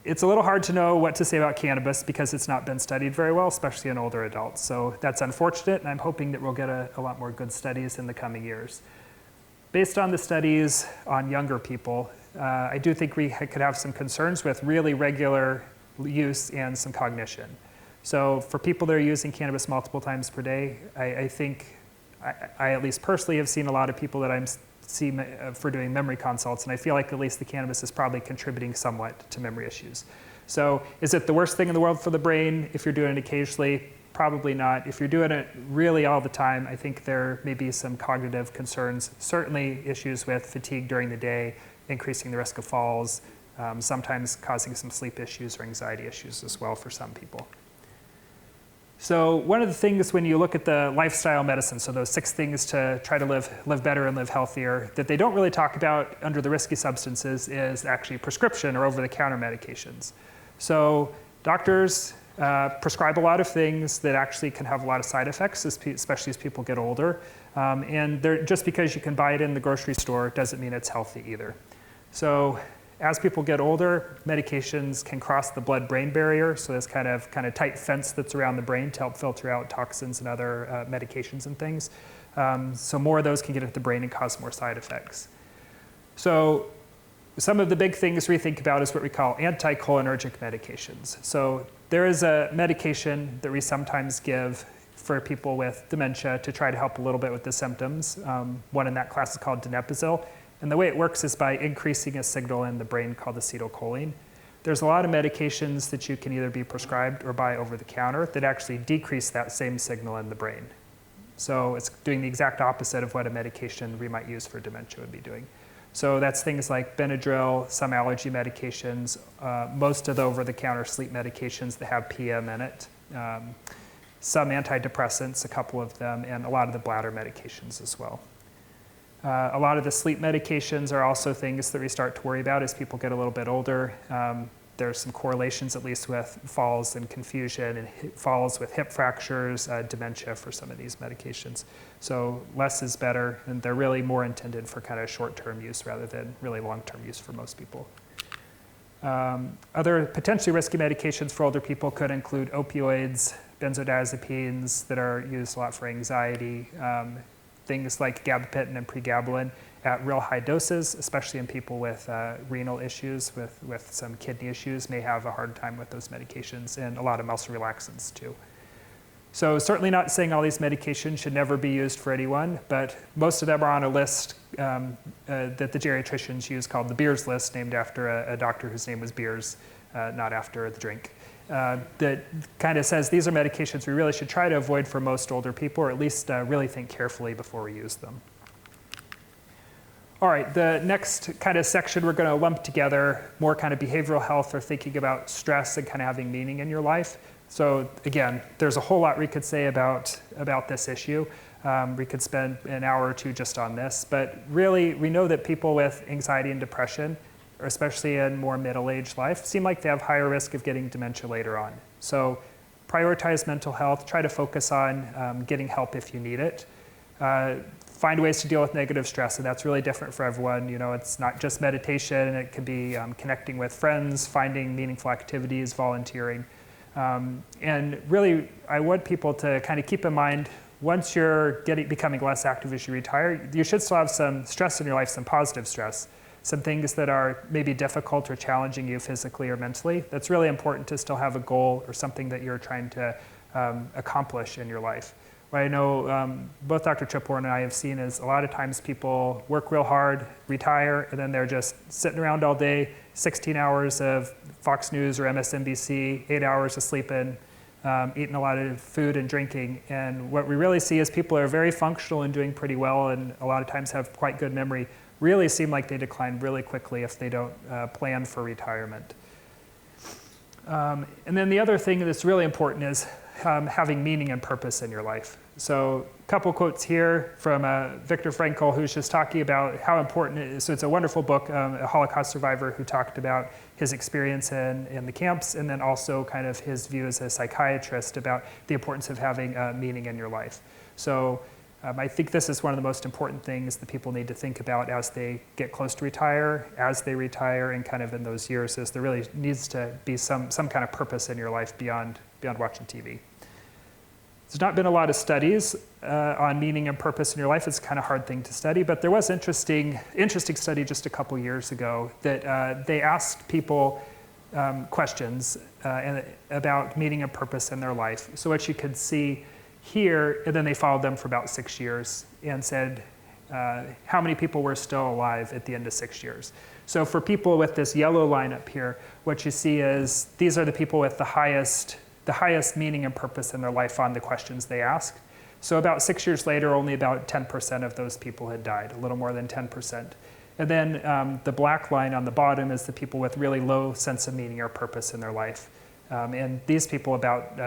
It's a little hard to know what to say about cannabis because it's not been studied very well, especially in older adults. So that's unfortunate, and I'm hoping that we'll get a lot more good studies in the coming years. Based on the studies on younger people, I do think we could have some concerns with really regular use and some cognition. So for people that are using cannabis multiple times per day, I think, I at least personally have seen a lot of people that I'm seeing for doing memory consults, and I feel like at least the cannabis is probably contributing somewhat to memory issues. So is it the worst thing in the world for the brain if you're doing it occasionally? Probably not. If you're doing it really all the time, I think there may be some cognitive concerns, certainly issues with fatigue during the day, increasing the risk of falls, sometimes causing some sleep issues or anxiety issues as well for some people. So one of the things when you look at the lifestyle medicine, so those 6 things to try to live better and live healthier, that they don't really talk about under the risky substances is actually prescription or over-the-counter medications. So doctors prescribe a lot of things that actually can have a lot of side effects, especially as people get older. And just because you can buy it in the grocery store doesn't mean it's healthy either. So as people get older, medications can cross the blood-brain barrier, so this kind of tight fence that's around the brain to help filter out toxins and other medications and things. So more of those can get into the brain and cause more side effects. So some of the big things we think about is what we call anticholinergic medications. So there is a medication that we sometimes give for people with dementia to try to help a little bit with the symptoms. One in that class is called donepezil. And the way it works is by increasing a signal in the brain called acetylcholine. There's a lot of medications that you can either be prescribed or buy over the counter that actually decrease that same signal in the brain. So it's doing the exact opposite of what a medication we might use for dementia would be doing. So that's things like Benadryl, some allergy medications, most of the over-the-counter sleep medications that have PM in it, some antidepressants, a couple of them, and a lot of the bladder medications as well. A lot of the sleep medications are also things that we start to worry about as people get a little bit older. There's some correlations, at least with falls and confusion and falls with hip fractures, dementia for some of these medications. So less is better, and they're really more intended for kind of short-term use rather than really long-term use for most people. Other potentially risky medications for older people could include opioids, benzodiazepines that are used a lot for anxiety, things like gabapentin and pregabalin at real high doses, especially in people with renal issues, with some kidney issues, may have a hard time with those medications, and a lot of muscle relaxants too. So certainly not saying all these medications should never be used for anyone, but most of them are on a list that the geriatricians use called the Beers list, named after a doctor whose name was Beers, not after the drink. That kind of says these are medications we really should try to avoid for most older people, or at least really think carefully before we use them. All right, the next kind of section we're going to lump together more kind of behavioral health, or thinking about stress and kind of having meaning in your life. So again, there's a whole lot we could say about this issue. We could spend an hour or two just on this, but really we know that people with anxiety and depression, or especially in more middle-aged life, seem like they have higher risk of getting dementia later on. So prioritize mental health, try to focus on getting help if you need it. Find ways to deal with negative stress, and that's really different for everyone. You know, it's not just meditation, it could be connecting with friends, finding meaningful activities, volunteering. And really, I want people to kind of keep in mind, once you're becoming less active as you retire, you should still have some stress in your life, some positive stress, some things that are maybe difficult or challenging you physically or mentally. That's really important to still have a goal or something that you're trying to accomplish in your life. what I know both Dr. Triplehorn and I have seen is a lot of times people work real hard, retire, and then they're just sitting around all day, 16 hours of Fox News or MSNBC, 8 hours of sleeping, eating a lot of food and drinking. And what we really see is people are very functional and doing pretty well, and a lot of times have quite good memory, really seem like they decline really quickly if they don't plan for retirement. And then the other thing that's really important is having meaning and purpose in your life. So a couple quotes here from Viktor Frankl, who's just talking about how important it is. So it's a wonderful book, a Holocaust survivor who talked about his experience in the camps, and then also kind of his view as a psychiatrist about the importance of having meaning in your life. So I think this is one of the most important things that people need to think about as they get close to retire, as they retire, and kind of in those years, is there really needs to be some kind of purpose in your life beyond watching TV. There's not been a lot of studies on meaning and purpose in your life. It's a kind of hard thing to study, but there was interesting study just a couple years ago that they asked people questions about meaning and purpose in their life. So what you could see here, and then they followed them for about 6 years and said how many people were still alive at the end of 6 years. So for people with this yellow line up here, what you see is these are the people with the highest meaning and purpose in their life on the questions they asked. So about 6 years later, only about 10% of those people had died, a little more than 10%. And then the black line on the bottom is the people with really low sense of meaning or purpose in their life. And these people, about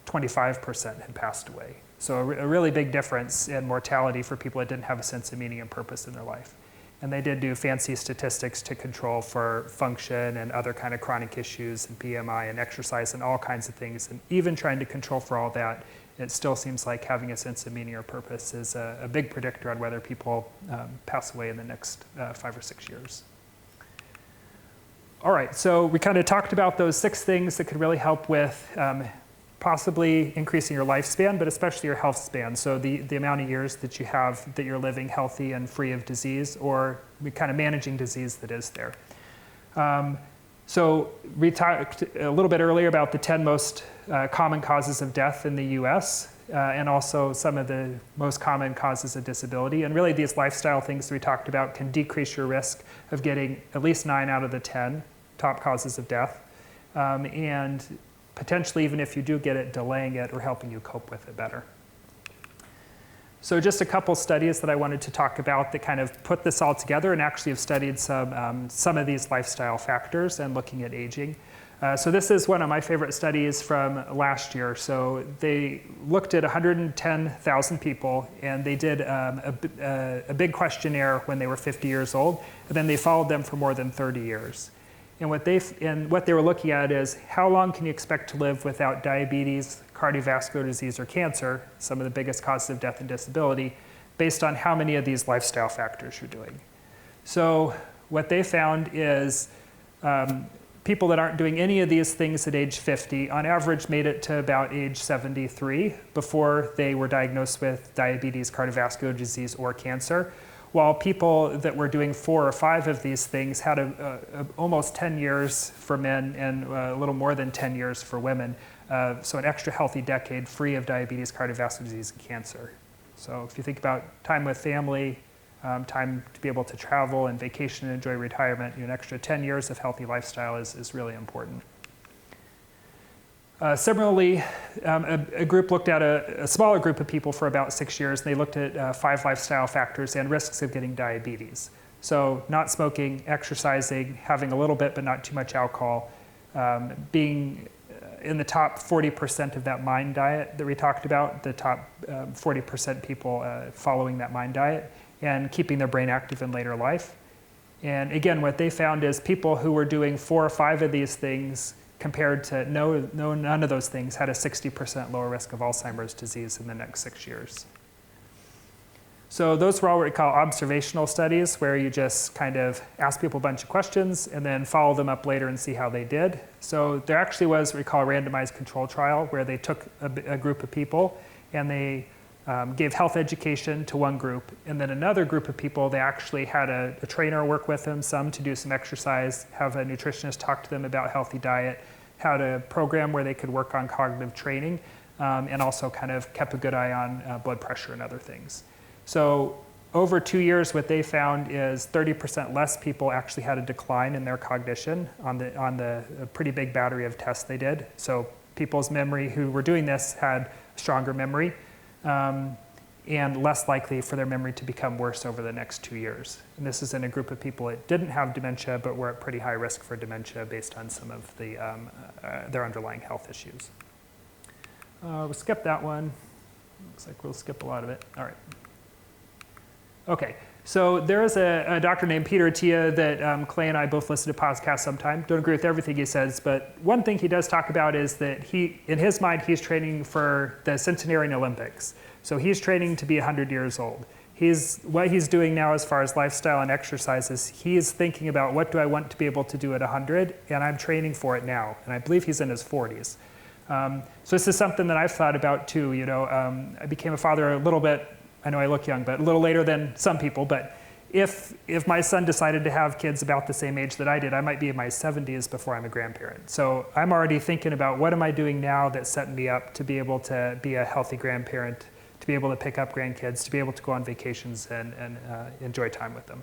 25% had passed away. So a really big difference in mortality for people that didn't have a sense of meaning and purpose in their life. And they did do fancy statistics to control for function and other kind of chronic issues and BMI and exercise and all kinds of things. And even trying to control for all that, it still seems like having a sense of meaning or purpose is a big predictor on whether people pass away in the next 5 or 6 years. All right, so we kind of talked about those 6 things that could really help with possibly increasing your lifespan, but especially your health span. So the amount of years that you have that you're living healthy and free of disease, or kind of managing disease that is there. So we talked a little bit earlier about the 10 most common causes of death in the US, and also some of the most common causes of disability. And really these lifestyle things we talked about can decrease your risk of getting at least 9 out of the 10 top causes of death. And potentially, even if you do get it, delaying it or helping you cope with it better. So just a couple studies that I wanted to talk about that kind of put this all together and actually have studied some of these lifestyle factors and looking at aging. So this is one of my favorite studies from last year. So they looked at 110,000 people, and they did a big questionnaire when they were 50 years old, and then they followed them for more than 30 years. And what they were looking at is how long can you expect to live without diabetes, cardiovascular disease, or cancer, some of the biggest causes of death and disability, based on how many of these lifestyle factors you're doing. So what they found is people that aren't doing any of these things at age 50, on average, made it to about age 73 before they were diagnosed with diabetes, cardiovascular disease, or cancer. While people that were doing 4 or 5 of these things had almost 10 years for men and a little more than 10 years for women. So an extra healthy decade free of diabetes, cardiovascular disease, and cancer. So if you think about time with family, time to be able to travel and vacation and enjoy retirement, an extra 10 years of healthy lifestyle is really important. Similarly, a group looked at a smaller group of people for about 6 years. And they looked at 5 lifestyle factors and risks of getting diabetes. So not smoking, exercising, having a little bit but not too much alcohol, being in the top 40% of that MIND diet that we talked about, the top 40% people following that MIND diet, and keeping their brain active in later life. And again, what they found is people who were doing 4 or 5 of these things compared to none of those things had a 60% lower risk of Alzheimer's disease in the next 6 years. So those were all what we call observational studies, where you just kind of ask people a bunch of questions and then follow them up later and see how they did. So there actually was what we call a randomized control trial, where they took a group of people and they gave health education to one group, and then another group of people, they actually had a trainer work with them, some to do some exercise, have a nutritionist talk to them about healthy diet, had a program where they could work on cognitive training, and also kind of kept a good eye on blood pressure and other things. So over 2 years, what they found is 30% less people actually had a decline in their cognition on the pretty big battery of tests they did. So people's memory who were doing this had stronger memory and less likely for their memory to become worse over the next 2 years. And this is in a group of people that didn't have dementia, but were at pretty high risk for dementia based on some of their underlying health issues. We'll skip that one. Looks like we'll skip a lot of it. All right. Okay, so there is a doctor named Peter Attia that Clay and I both listen to podcasts sometime. Don't agree with everything he says, but one thing he does talk about is that in his mind, he's training for the Centenarian Olympics. So he's training to be 100 years old. What he's doing now as far as lifestyle and exercises, he is thinking about what do I want to be able to do at 100, and I'm training for it now. And I believe he's in his 40s. So this is something that I've thought about too. I became a father a little bit, I know I look young, but a little later than some people. But if my son decided to have kids about the same age that I did, I might be in my 70s before I'm a grandparent. So I'm already thinking about what am I doing now that's setting me up to be able to be a healthy grandparent, to be able to pick up grandkids, to be able to go on vacations and enjoy time with them.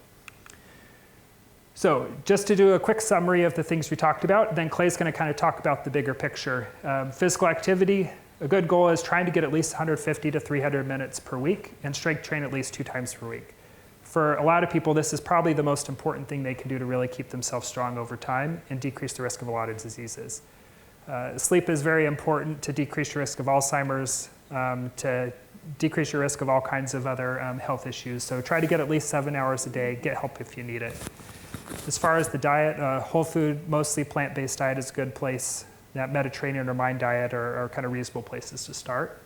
So just to do a quick summary of the things we talked about, then Clay's going to kind of talk about the bigger picture. Physical activity, a good goal is trying to get at least 150 to 300 minutes per week and strength train at least 2 times per week. For a lot of people, this is probably the most important thing they can do to really keep themselves strong over time and decrease the risk of a lot of diseases. Sleep is very important to decrease your risk of Alzheimer's, to decrease your risk of all kinds of other health issues. So try to get at least 7 hours a day. Get help if you need it. As far as the diet, whole food, mostly plant-based diet is a good place. That Mediterranean or Mind diet are kind of reasonable places to start.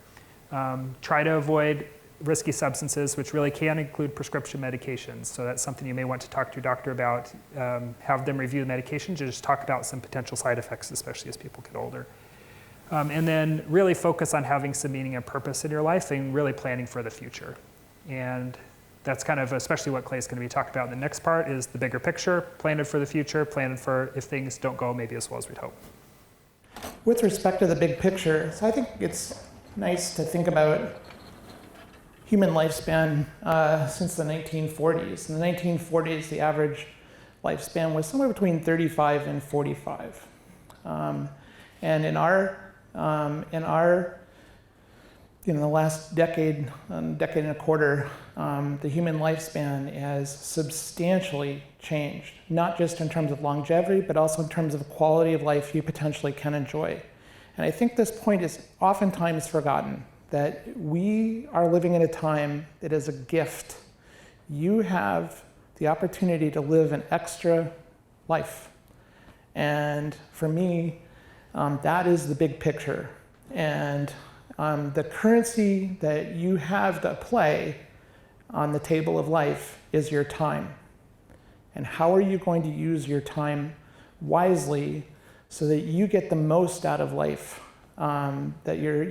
Try to avoid risky substances, which really can include prescription medications. So that's something you may want to talk to your doctor about. Have them review the medications, just talk about some potential side effects, especially as people get older. And then really focus on having some meaning and purpose in your life and really planning for the future. And that's kind of especially what Clay's going to be talking about in the next part is the bigger picture, planning for the future, planning for if things don't go maybe as well as we'd hope. With respect to the big picture, so I think it's nice to think about human lifespan since the 1940s. In the 1940s, the average lifespan was somewhere between 35 and 45. And in the last decade and a quarter, the human lifespan has substantially changed, not just in terms of longevity, but also in terms of quality of life you potentially can enjoy. And I think this point is oftentimes forgotten, that we are living in a time that is a gift. You have the opportunity to live an extra life. And for me, that is the big picture. And the currency that you have to play on the table of life is your time. And how are you going to use your time wisely so that you get the most out of life? That you're,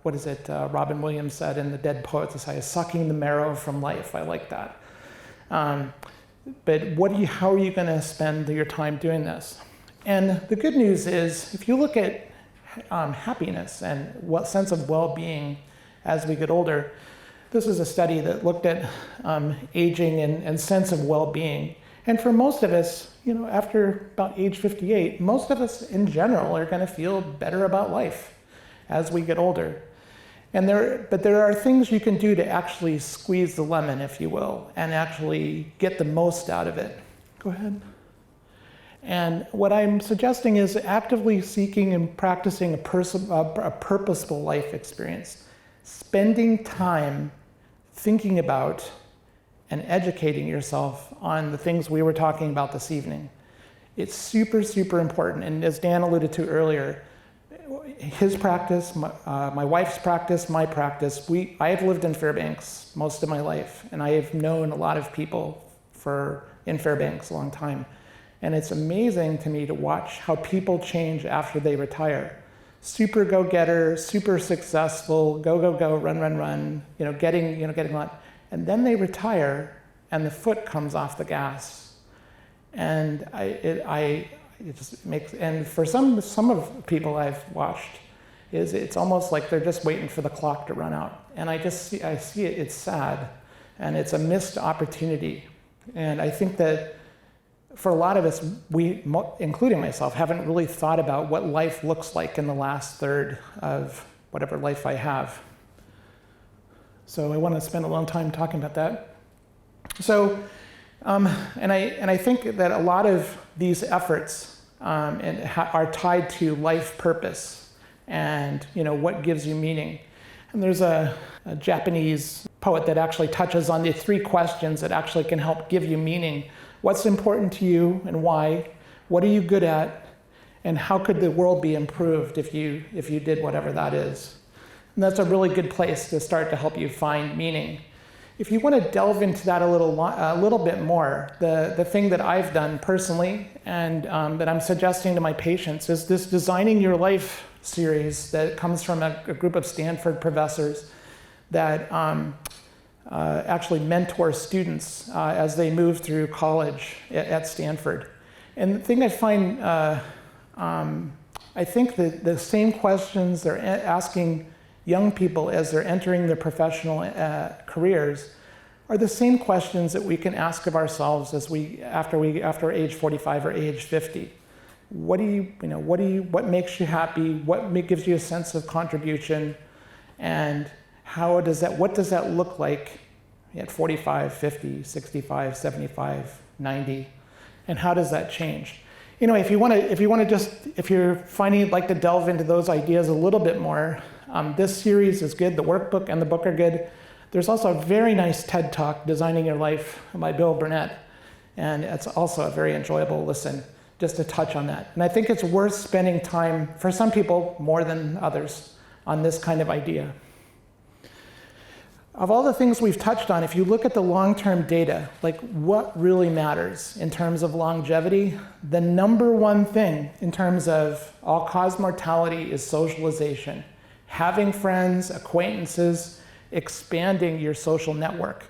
what is it? Robin Williams said in The Dead Poets Society, sucking the marrow from life. I like that. But how are you going to spend your time doing this? And the good news is, if you look at happiness and what sense of well-being as we get older, this is a study that looked at aging and sense of well-being. And for most of us, after about age 58, most of us in general are going to feel better about life as we get older. But there are things you can do to actually squeeze the lemon, if you will, and actually get the most out of it. Go ahead. And what I'm suggesting is actively seeking and practicing a purposeful life experience. Spending time thinking about and educating yourself on the things we were talking about this evening. It's super, super important. And as Dan alluded to earlier, his practice, my wife's practice, my practice, I have lived in Fairbanks most of my life, and I have known a lot of people in Fairbanks a long time. And it's amazing to me to watch how people change after they retire. Super go-getter, super successful, go, run, getting a lot. And then they retire, and the foot comes off the gas. And it just makes, and for some of people I've watched, is it's almost like they're just waiting for the clock to run out. And I see it, it's sad, and it's a missed opportunity. And I think that for a lot of us, we, including myself, haven't really thought about what life looks like in the last third of whatever life I have. So I want to spend a long time talking about that. So, and I think that a lot of these efforts are tied to life purpose and what gives you meaning. And there's a Japanese poet that actually touches on the 3 questions that actually can help give you meaning. What's important to you and why? What are you good at? And how could the world be improved if you did whatever that is? And that's a really good place to start to help you find meaning. If you want to delve into that a little bit more, the thing that I've done personally and that I'm suggesting to my patients is this Designing Your Life series that comes from a group of Stanford professors that actually mentor students as they move through college at Stanford. And the thing I find, I think that the same questions they're asking young people as they're entering their professional careers are the same questions that we can ask of ourselves after age 45 or age 50. What makes you happy? What gives you a sense of contribution? And what does that look like at 45, 50, 65, 75, 90? And how does that change? If you're finding you'd like to delve into those ideas a little bit more, this series is good. The workbook and the book are good. There's also a very nice TED Talk, Designing Your Life, by Bill Burnett. And it's also a very enjoyable listen, just to touch on that. And I think it's worth spending time, for some people more than others, on this kind of idea. Of all the things we've touched on, if you look at the long-term data, like what really matters in terms of longevity, the number one thing in terms of all-cause mortality is socialization. Having friends, acquaintances, expanding your social network.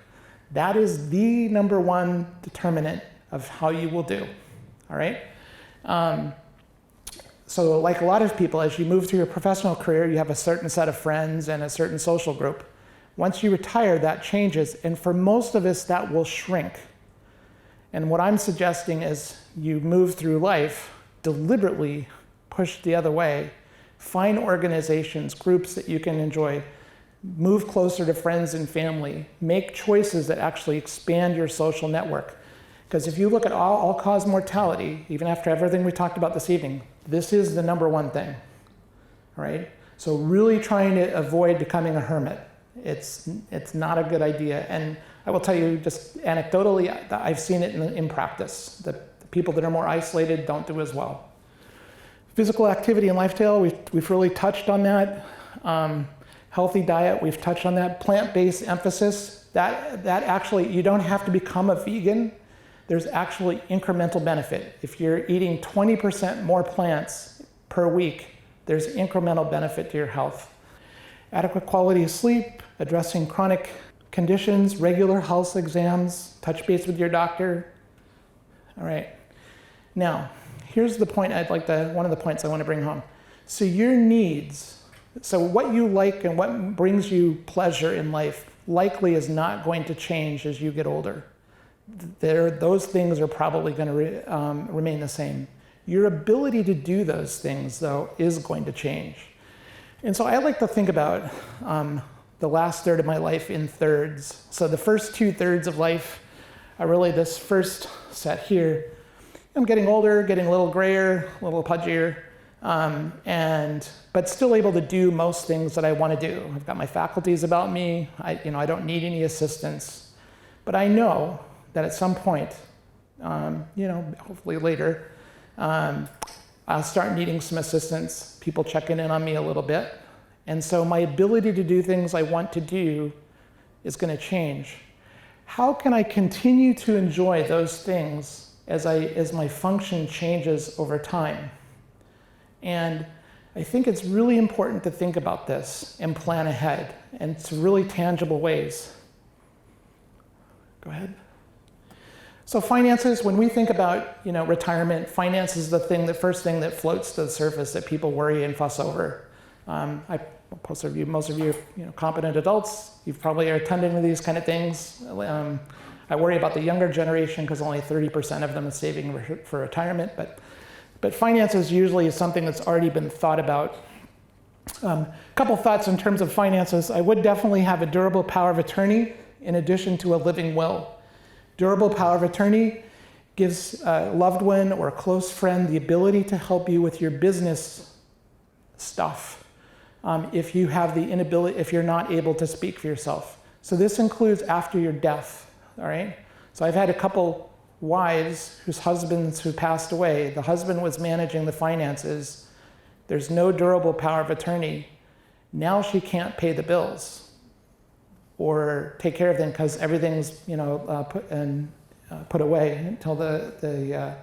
That is the number one determinant of how you will do, all right? So like a lot of people, as you move through your professional career, you have a certain set of friends and a certain social group. Once you retire, that changes, and for most of us, that will shrink. And what I'm suggesting is you move through life, deliberately push the other way, find organizations, groups that you can enjoy, move closer to friends and family, make choices that actually expand your social network. Because if you look at all-cause mortality, even after everything we talked about this evening, this is the number one thing, all right? So really trying to avoid becoming a hermit. It's not a good idea. And I will tell you just anecdotally, I've seen it in practice. The people that are more isolated don't do as well. Physical activity and lifestyle, we've really touched on that. Healthy diet, we've touched on that. Plant-based emphasis, that actually, you don't have to become a vegan. There's actually incremental benefit. If you're eating 20% more plants per week, there's incremental benefit to your health. Adequate quality of sleep, addressing chronic conditions, regular health exams, touch base with your doctor. All right. Now, here's the point one of the points I want to bring home. So your needs, so what you like and what brings you pleasure in life likely is not going to change as you get older. Those things are probably going to remain the same. Your ability to do those things, though, is going to change. And so I like to think about the last third of my life in thirds. So the first 2/3 of life are really this first set here. I'm getting older, getting a little grayer, a little pudgier, but still able to do most things that I want to do. I've got my faculties about me. I don't need any assistance. But I know that at some point, hopefully later, I'll start needing some assistance, people checking in on me a little bit. And so my ability to do things I want to do is going to change. How can I continue to enjoy those things as my function changes over time? And I think it's really important to think about this and plan ahead, and it's really tangible ways. Go ahead. So finances, when we think about retirement, finance is the first thing that floats to the surface that people worry and fuss over. Most of you, competent adults, you probably are attending to these kind of things. I worry about the younger generation because only 30% of them is saving for retirement, but finances usually is something that's already been thought about. A couple thoughts in terms of finances. I would definitely have a durable power of attorney in addition to a living will. Durable power of attorney gives a loved one or a close friend the ability to help you with your business stuff if you have the inability, if you're not able to speak for yourself. So this includes after your death, all right? So I've had a couple wives whose husbands who passed away. The husband was managing the finances. There's no durable power of attorney. Now she can't pay the bills or take care of them because everything's put away until the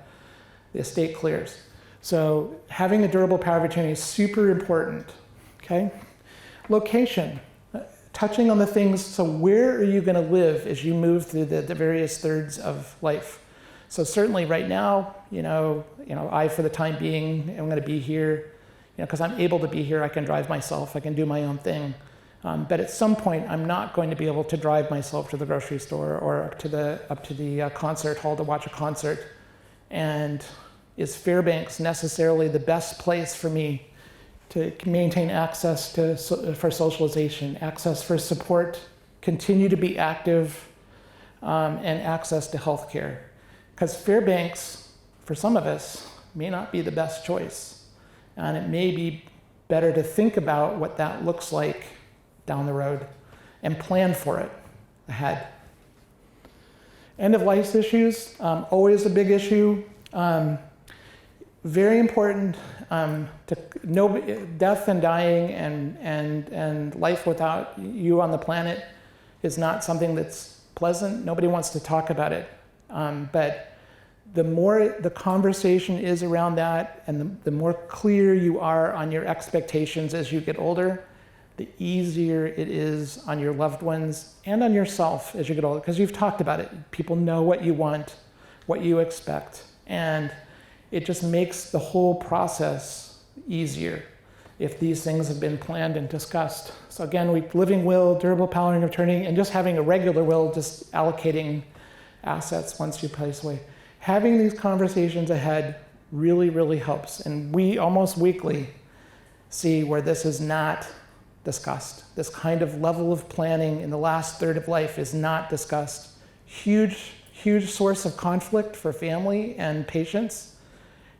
estate clears. So having a durable power of attorney is super important. Okay, location. Touching on the things. So where are you going to live as you move through the various thirds of life? So certainly right now, I for the time being am going to be here. Because I'm able to be here, I can drive myself, I can do my own thing. But at some point, I'm not going to be able to drive myself to the grocery store or up to the concert hall to watch a concert. And is Fairbanks necessarily the best place for me to maintain access for socialization, access for support, continue to be active, and access to healthcare? Because Fairbanks, for some of us, may not be the best choice. And it may be better to think about what that looks like down the road and plan for it ahead. End of life issues, always a big issue. Very important to know death and dying and life without you on the planet is not something that's pleasant. Nobody wants to talk about it. But the more the conversation is around that and the more clear you are on your expectations as you get older, the easier it is on your loved ones and on yourself as you get older, because you've talked about it. People know what you want, what you expect, and it just makes the whole process easier if these things have been planned and discussed. So again, living will, durable power of attorney, and just having a regular will, just allocating assets once you pass away. Having these conversations ahead really, really helps. And we almost weekly see where this is not discussed. This kind of level of planning in the last third of life is not discussed. Huge, huge source of conflict for family and patients.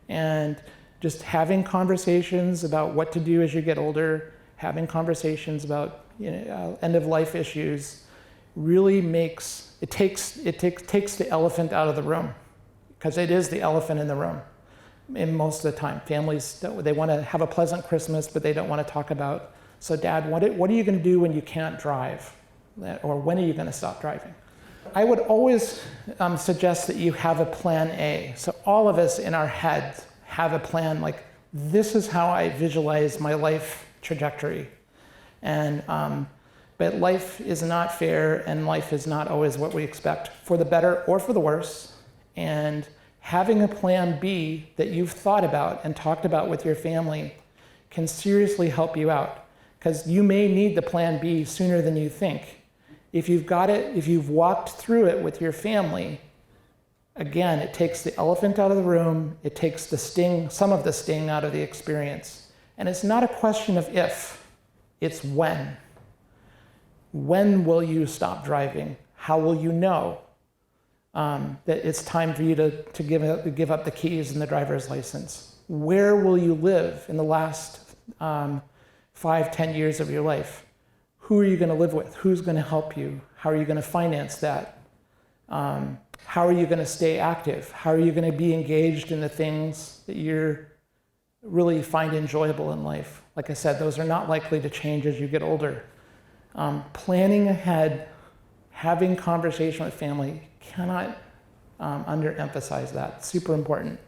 And just having conversations about what to do as you get older, having conversations about end of life issues really takes the elephant out of the room. Because it is the elephant in the room in most of the time. Families, they want to have a pleasant Christmas, but they don't want to talk about, so Dad, what are you going to do when you can't drive? Or when are you going to stop driving? I would always suggest that you have a plan A. So all of us in our heads have a plan, like, this is how I visualize my life trajectory. And but life is not fair, and life is not always what we expect, for the better or for the worse. And having a plan B that you've thought about and talked about with your family can seriously help you out, because you may need the plan B sooner than you think. If you've got it, if you've walked through it with your family, again, it takes the elephant out of the room, it takes the sting, some of the sting out of the experience. And it's not a question of if, it's when. When will you stop driving? How will you know that it's time for you to give up the keys and the driver's license? Where will you live in the last 5-10 years of your life? Who are you going to live with? Who's going to help you? How are you going to finance that? How are you going to stay active? How are you going to be engaged in the things that you really find enjoyable in life? Like I said, those are not likely to change as you get older. Planning ahead, having conversation with family, cannot underemphasize that. Super important.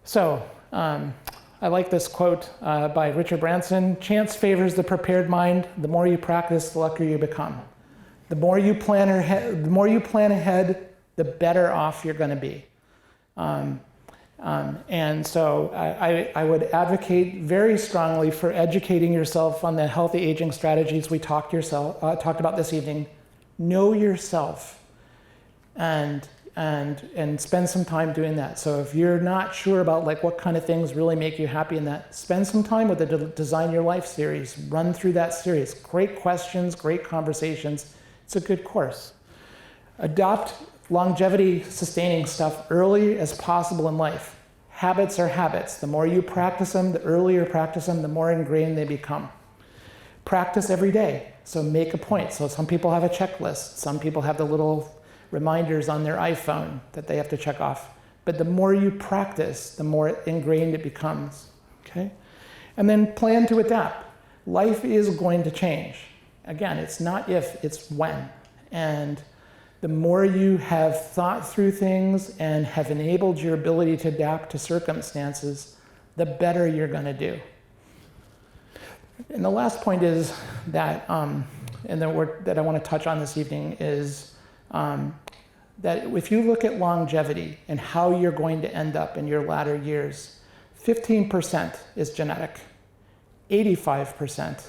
So I like this quote by Richard Branson: "Chance favors the prepared mind. The more you practice, the luckier you become." The more you plan ahead, the better off you're going to be. And so I would advocate very strongly for educating yourself on the healthy aging strategies we talked about this evening. Know yourself and spend some time doing that. So if you're not sure about like what kind of things really make you happy in that, spend some time with the Design Your Life series. Run through that series. Great questions, great conversations. It's a good course. Adopt longevity sustaining stuff early as possible in life. Habits are habits. The more you practice them, the earlier you practice them, the more ingrained they become. Practice every day. So make a point. So some people have a checklist. Some people have the little reminders on their iPhone that they have to check off. But the more you practice, the more ingrained it becomes. Okay? And then plan to adapt. Life is going to change. Again, it's not if, it's when. And the more you have thought through things and have enabled your ability to adapt to circumstances, the better you're going to do. And the last point is that, that I want to touch on this evening is that if you look at longevity and how you're going to end up in your latter years, 15% is genetic, 85%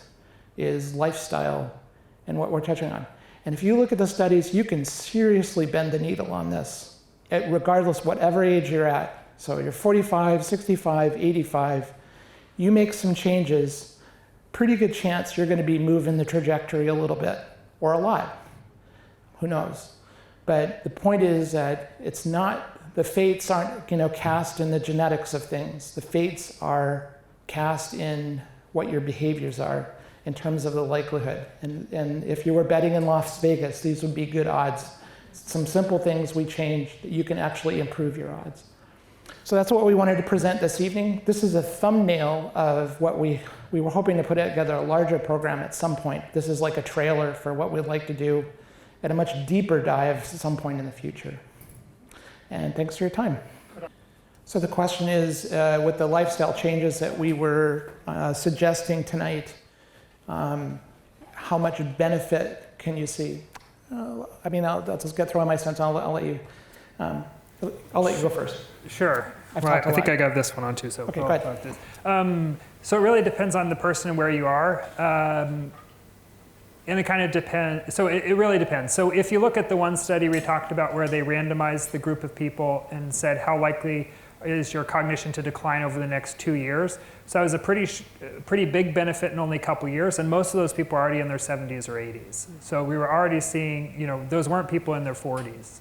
is lifestyle and what we're touching on. And if you look at the studies, you can seriously bend the needle on this, regardless whatever age you're at. So you're 45, 65, 85, you make some changes, pretty good chance you're going to be moving the trajectory a little bit, or a lot. Who knows? But the point is that it's not, the fates aren't cast in the genetics of things. The fates are cast in what your behaviors are in terms of the likelihood. And if you were betting in Las Vegas, these would be good odds. Some simple things we change that you can actually improve your odds. So that's what we wanted to present this evening. This is a thumbnail of what we were hoping to put together a larger program at some point. This is like a trailer for what we'd like to do at a much deeper dive at some point in the future. And thanks for your time. So the question is, with the lifestyle changes that we were suggesting tonight, how much benefit can you see? I mean, I'll just get through on my sense. I'll let you go first. Sure. Well, I think I got this one on too. So okay, go ahead. So it really depends on the person and where you are. And it kind of depends. So it really depends. So if you look at the one study we talked about where they randomized the group of people and said how likely is your cognition to decline over the next 2 years. So it was a pretty big benefit in only a couple years, and most of those people are already in their 70s or 80s. So we were already seeing, those weren't people in their 40s.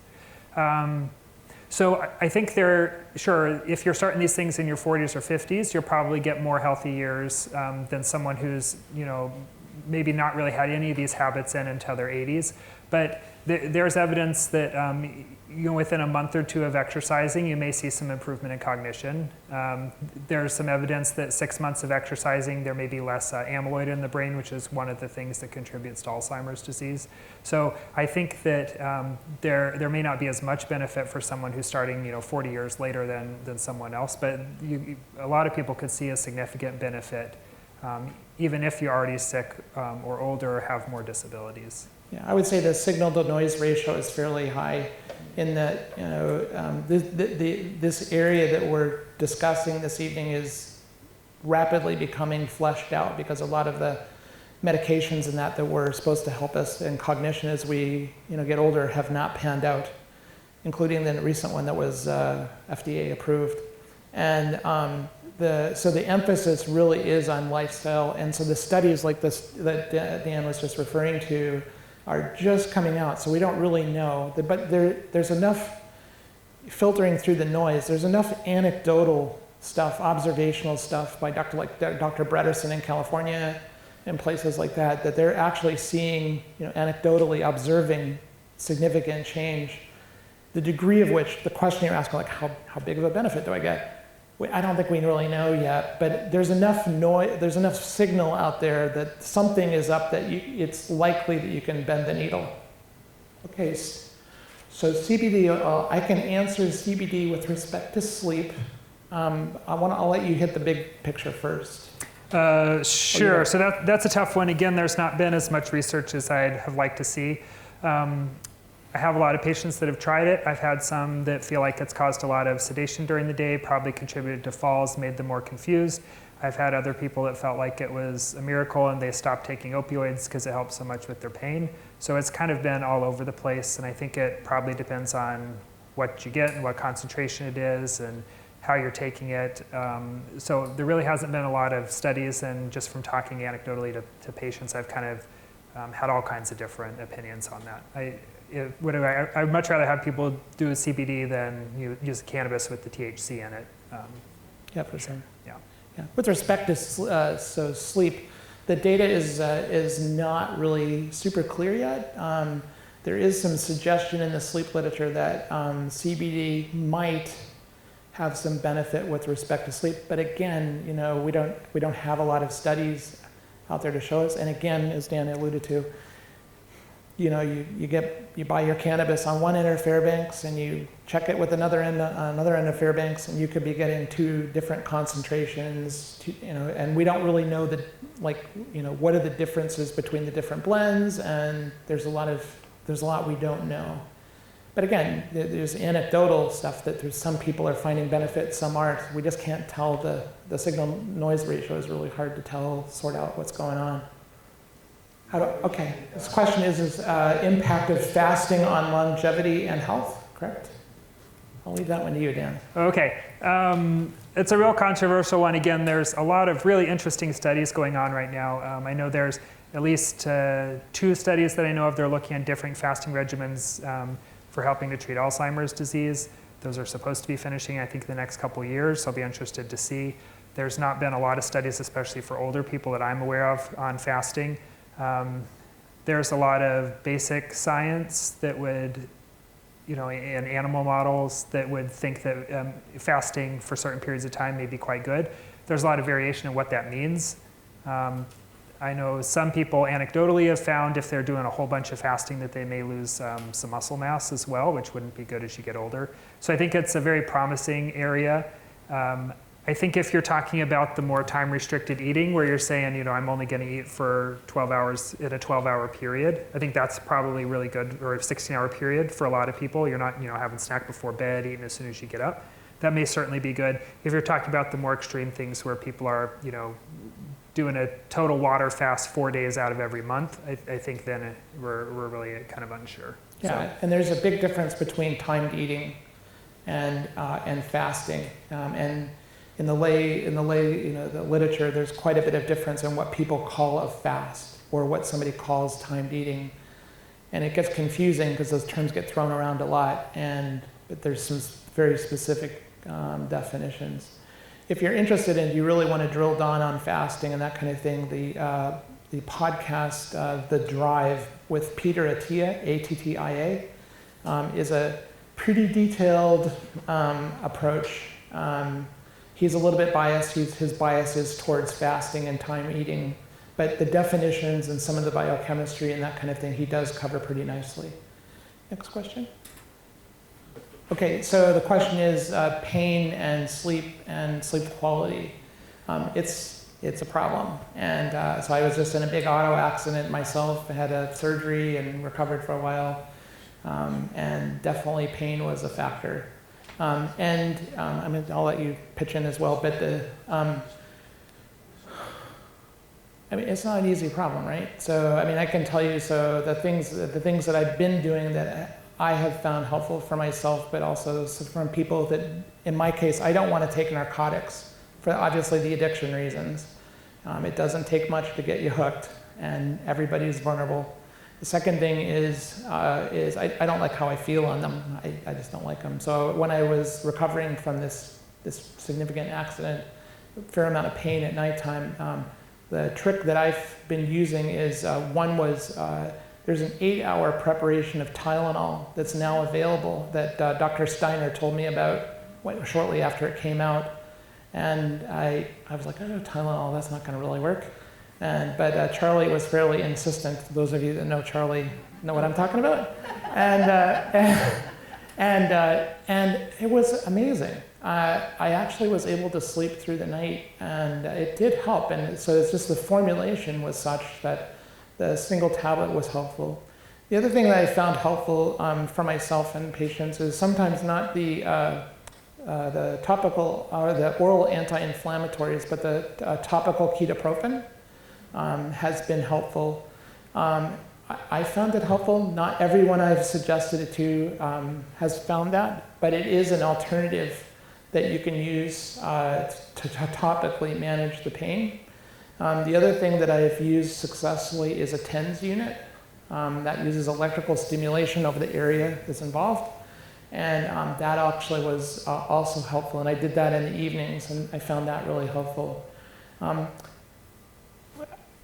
So I think sure, if you're starting these things in your 40s or 50s, you'll probably get more healthy years than someone who's, maybe not really had any of these habits until their 80s. But there's evidence that within a month or two of exercising, you may see some improvement in cognition. There's some evidence that 6 months of exercising, there may be less amyloid in the brain, which is one of the things that contributes to Alzheimer's disease. So I think that there may not be as much benefit for someone who's starting 40 years later than someone else, but a lot of people could see a significant benefit, even if you're already sick or older or have more disabilities. Yeah, I would say the signal to noise ratio is fairly high in that, this area that we're discussing this evening is rapidly becoming fleshed out because a lot of the medications and that were supposed to help us in cognition as we get older have not panned out, including the recent one that was FDA approved. And so the emphasis really is on lifestyle. And so the studies like this that Dan was just referring to are just coming out, so we don't really know. But there's enough filtering through the noise. There's enough anecdotal stuff, observational stuff by Dr. Bredesen in California and places like that, that they're actually seeing, anecdotally observing significant change. The degree of which, the question you're asking, like how big of a benefit do I get? I don't think we really know yet, but there's enough noise, there's enough signal out there that something is up that it's likely that you can bend the needle. Okay, so CBD, I can answer CBD with respect to sleep. I'll let you hit the big picture first. Sure, so that's a tough one. Again, there's not been as much research as I'd have liked to see. I have a lot of patients that have tried it. I've had some that feel like it's caused a lot of sedation during the day, probably contributed to falls, made them more confused. I've had other people that felt like it was a miracle and they stopped taking opioids because it helped so much with their pain. So it's kind of been all over the place, and I think it probably depends on what you get and what concentration it is and how you're taking it. So there really hasn't been a lot of studies, and just from talking anecdotally to patients, I've kind of had all kinds of different opinions on that. I'd much rather have people do a CBD than use cannabis with the THC in it. Yeah, for sure. Yeah. Yeah. With respect to so sleep, the data is not really super clear yet. There is some suggestion in the sleep literature that CBD might have some benefit with respect to sleep, but again, we don't have a lot of studies out there to show us. And again, as Dan alluded to, you buy your cannabis on one end of Fairbanks and you check it with another end of Fairbanks, and you could be getting 2 different concentrations. And we don't really know what are the differences between the different blends, and there's a lot we don't know. But again, there's anecdotal stuff that some people are finding benefit, some aren't. We just can't tell. The signal noise ratio is really hard to sort out what's going on. Okay, this question is impact of fasting on longevity and health, correct? I'll leave that one to you, Dan. Okay, it's a real controversial one. Again, there's a lot of really interesting studies going on right now. I know there's at least 2 studies that I know of. They're looking at different fasting regimens for helping to treat Alzheimer's disease. Those are supposed to be finishing, I think, the next couple of years, so I'll be interested to see. There's not been a lot of studies, especially for older people that I'm aware of, on fasting. There's a lot of basic science that would, in animal models that would think that fasting for certain periods of time may be quite good. There's a lot of variation in what that means. I know some people anecdotally have found if they're doing a whole bunch of fasting that they may lose some muscle mass as well, which wouldn't be good as you get older. So I think it's a very promising area. I think if you're talking about the more time-restricted eating, where you're saying, I'm only going to eat for 12 hours in a 12-hour period, I think that's probably really good, or a 16-hour period for a lot of people. You're not, having snack before bed, eating as soon as you get up. That may certainly be good. If you're talking about the more extreme things where people are, doing a total water fast 4 days out of every month, I think then we're really kind of unsure. Yeah, and there's a big difference between timed eating and fasting. And in the literature, there's quite a bit of difference in what people call a fast or what somebody calls timed eating. And it gets confusing because those terms get thrown around a lot, but there's some very specific definitions. If you're interested and you really want to drill down on fasting and that kind of thing, the podcast, The Drive with Peter Attia, A-T-T-I-A, is a pretty detailed approach. He's a little bit biased. His bias is towards fasting and time eating, but the definitions and some of the biochemistry and that kind of thing he does cover pretty nicely. Next question. Okay, so the question is pain and sleep quality. It's a problem, and so I was just in a big auto accident myself. I had a surgery and recovered for a while, and definitely pain was a factor. I'll let you pitch in as well, but it's not an easy problem, right? So I can tell you. So the things that I've been doing that I have found helpful for myself, but also from people that, in my case, I don't want to take narcotics for obviously the addiction reasons. It doesn't take much to get you hooked, and everybody's vulnerable. The second thing is I don't like how I feel on them. I just don't like them. So when I was recovering from this significant accident, a fair amount of pain at nighttime, the trick that I've been using is there's an 8-hour preparation of Tylenol that's now available that Dr. Steiner told me about shortly after it came out. And I was like, oh, Tylenol, that's not going to really work. But Charlie was fairly insistent. Those of you that know Charlie know what I'm talking about. And it was amazing. I actually was able to sleep through the night, and it did help. And so it's just the formulation was such that the single tablet was helpful. The other thing that I found helpful for myself and patients is sometimes not the topical or the oral anti-inflammatories, but the topical ketoprofen has been helpful. I found it helpful. Not everyone I've suggested it to has found that, but it is an alternative that you can use to topically manage the pain. The other thing that I've used successfully is a TENS unit that uses electrical stimulation over the area that's involved. And that actually was also helpful. And I did that in the evenings, and I found that really helpful.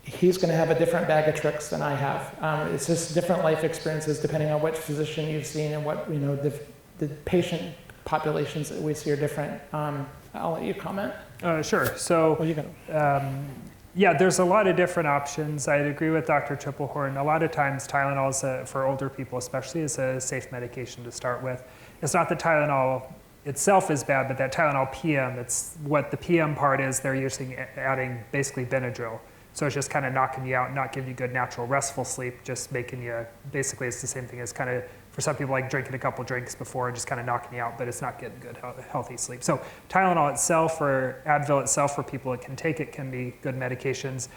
He's going to have a different bag of tricks than I have. It's just different life experiences depending on which physician you've seen and what, the patient populations that we see are different. I'll let you comment. Sure. So, What are you gonna? yeah, there's a lot of different options. I'd agree with Dr. Triplehorn. A lot of times Tylenol is for older people especially is a safe medication to start with. It's not that Tylenol itself is bad, but that Tylenol PM, it's what the PM part is, they're using adding basically Benadryl. So it's just kind of knocking you out, not giving you good natural restful sleep, just making you, basically it's the same thing as kind of, for some people like drinking a couple drinks before and just kind of knocking you out, but it's not getting good healthy sleep. So Tylenol itself or Advil itself for people that can take it can be good medications.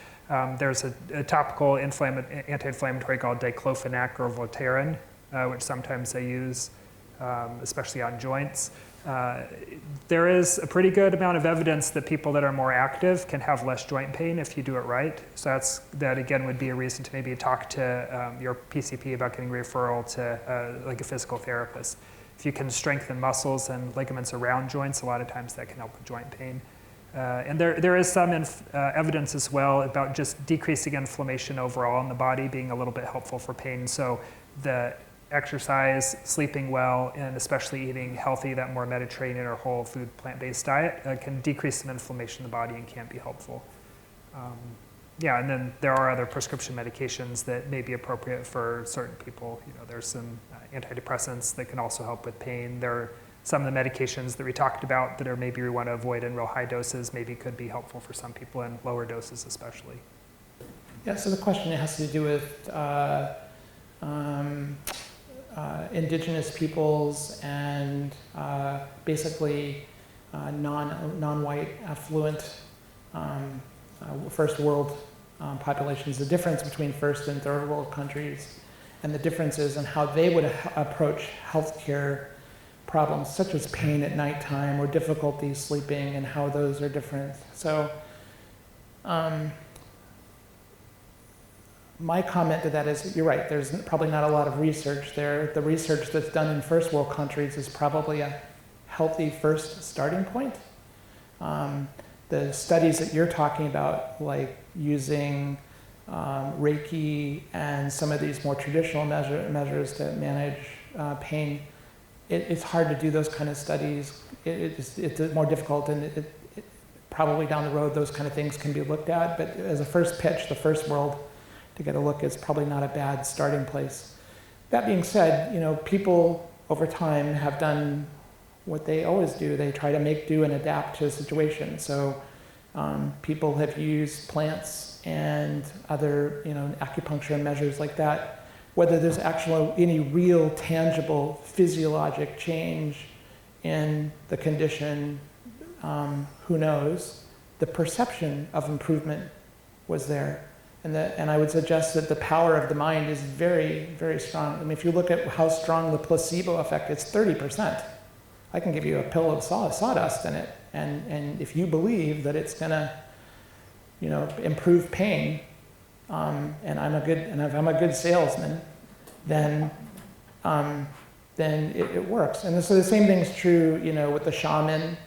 There's a topical anti-inflammatory called diclofenac or Voltaren, which sometimes they use, especially on joints. There is a pretty good amount of evidence that people that are more active can have less joint pain if you do it right. So that again would be a reason to maybe talk to your PCP about getting referral to like a physical therapist. If you can strengthen muscles and ligaments around joints, a lot of times that can help with joint pain. And there is some evidence as well about just decreasing inflammation overall in the body being a little bit helpful for pain. So the exercise, sleeping well, and especially eating healthy, that more Mediterranean or whole food plant-based diet can decrease some inflammation in the body and can be helpful. Yeah, and then there are other prescription medications that may be appropriate for certain people. There's some antidepressants that can also help with pain. There are some of the medications that we talked about that are maybe we want to avoid in real high doses, maybe could be helpful for some people in lower doses especially. Yeah, so the question has to do with indigenous peoples and basically non-white affluent first world populations, the difference between first and third world countries, and the differences in how they would approach healthcare problems such as pain at nighttime or difficulty sleeping and how those are different. So my comment to that is, you're right, there's probably not a lot of research there. The research that's done in first world countries is probably a healthy first starting point. The studies that you're talking about, like using Reiki and some of these more traditional measures to manage pain, it's hard to do those kind of studies. It's more difficult, and probably down the road those kind of things can be looked at. But as a first pitch, the first world to get a look is probably not a bad starting place. That being said, people over time have done what they always do. They try to make do and adapt to a situation. So people have used plants and other, acupuncture measures like that. Whether there's actually any real tangible physiologic change in the condition, who knows? The perception of improvement was there. And I would suggest that the power of the mind is very, very strong. I mean, if you look at how strong the placebo effect is, 30%. I can give you a pill of sawdust in it, and if you believe that it's gonna, improve pain, and if I'm a good salesman, then it works. And so the same thing's true, with the shaman,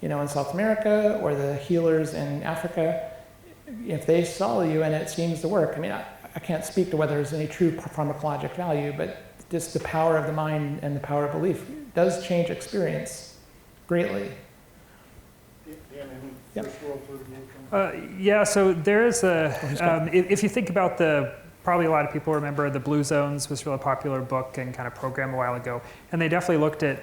in South America or the healers in Africa. If they sell you and it seems to work, I can't speak to whether there's any true pharmacologic value, but just the power of the mind and the power of belief does change experience greatly. Yeah, so there is if you think about probably a lot of people remember the Blue Zones was a really popular book and kind of program a while ago, and they definitely looked at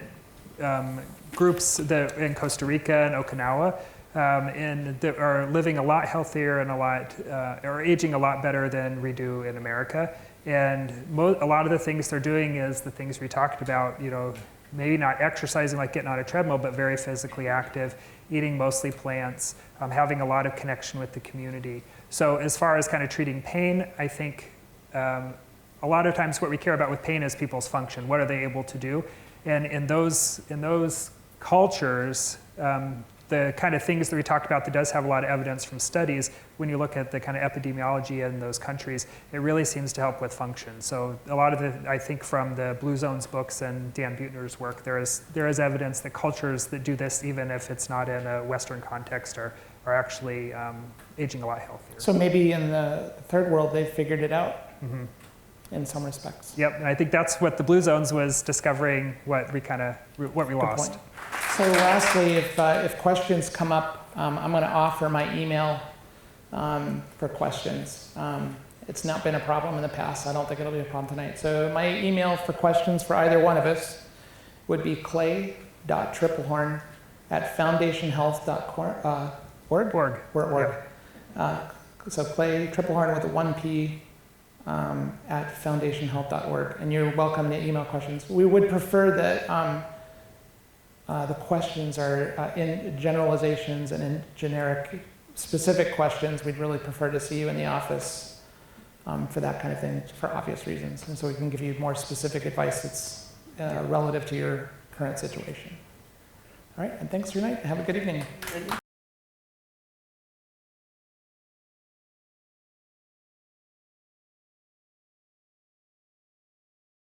groups that in Costa Rica and Okinawa, and that are living a lot healthier and or aging a lot better than we do in America. And a lot of the things they're doing is the things we talked about, maybe not exercising like getting on a treadmill, but very physically active, eating mostly plants, having a lot of connection with the community. So as far as kind of treating pain, I think a lot of times what we care about with pain is people's function. What are they able to do? And in those cultures, the kind of things that we talked about that does have a lot of evidence from studies, when you look at the kind of epidemiology in those countries, it really seems to help with function. So a lot of I think from the Blue Zones books and Dan Buettner's work, there is evidence that cultures that do this, even if it's not in a Western context, are actually aging a lot healthier. So maybe in the third world, they've figured it out in some respects. Yep, and I think that's what the Blue Zones was discovering, what we lost. Point. So lastly, if questions come up, I'm going to offer my email for questions. It's not been a problem in the past. I don't think it'll be a problem tonight. So my email for questions for either one of us would be clay.triplehorn@foundationhealth.org. So Clay Triplehorn with a 1P at foundationhealth.org. And you're welcome to email questions. We would prefer that the questions are in generalizations and in generic, specific questions. We'd really prefer to see you in the office for that kind of thing, for obvious reasons. And so we can give you more specific advice that's relative to your current situation. All right, and thanks for your night. Have a good evening.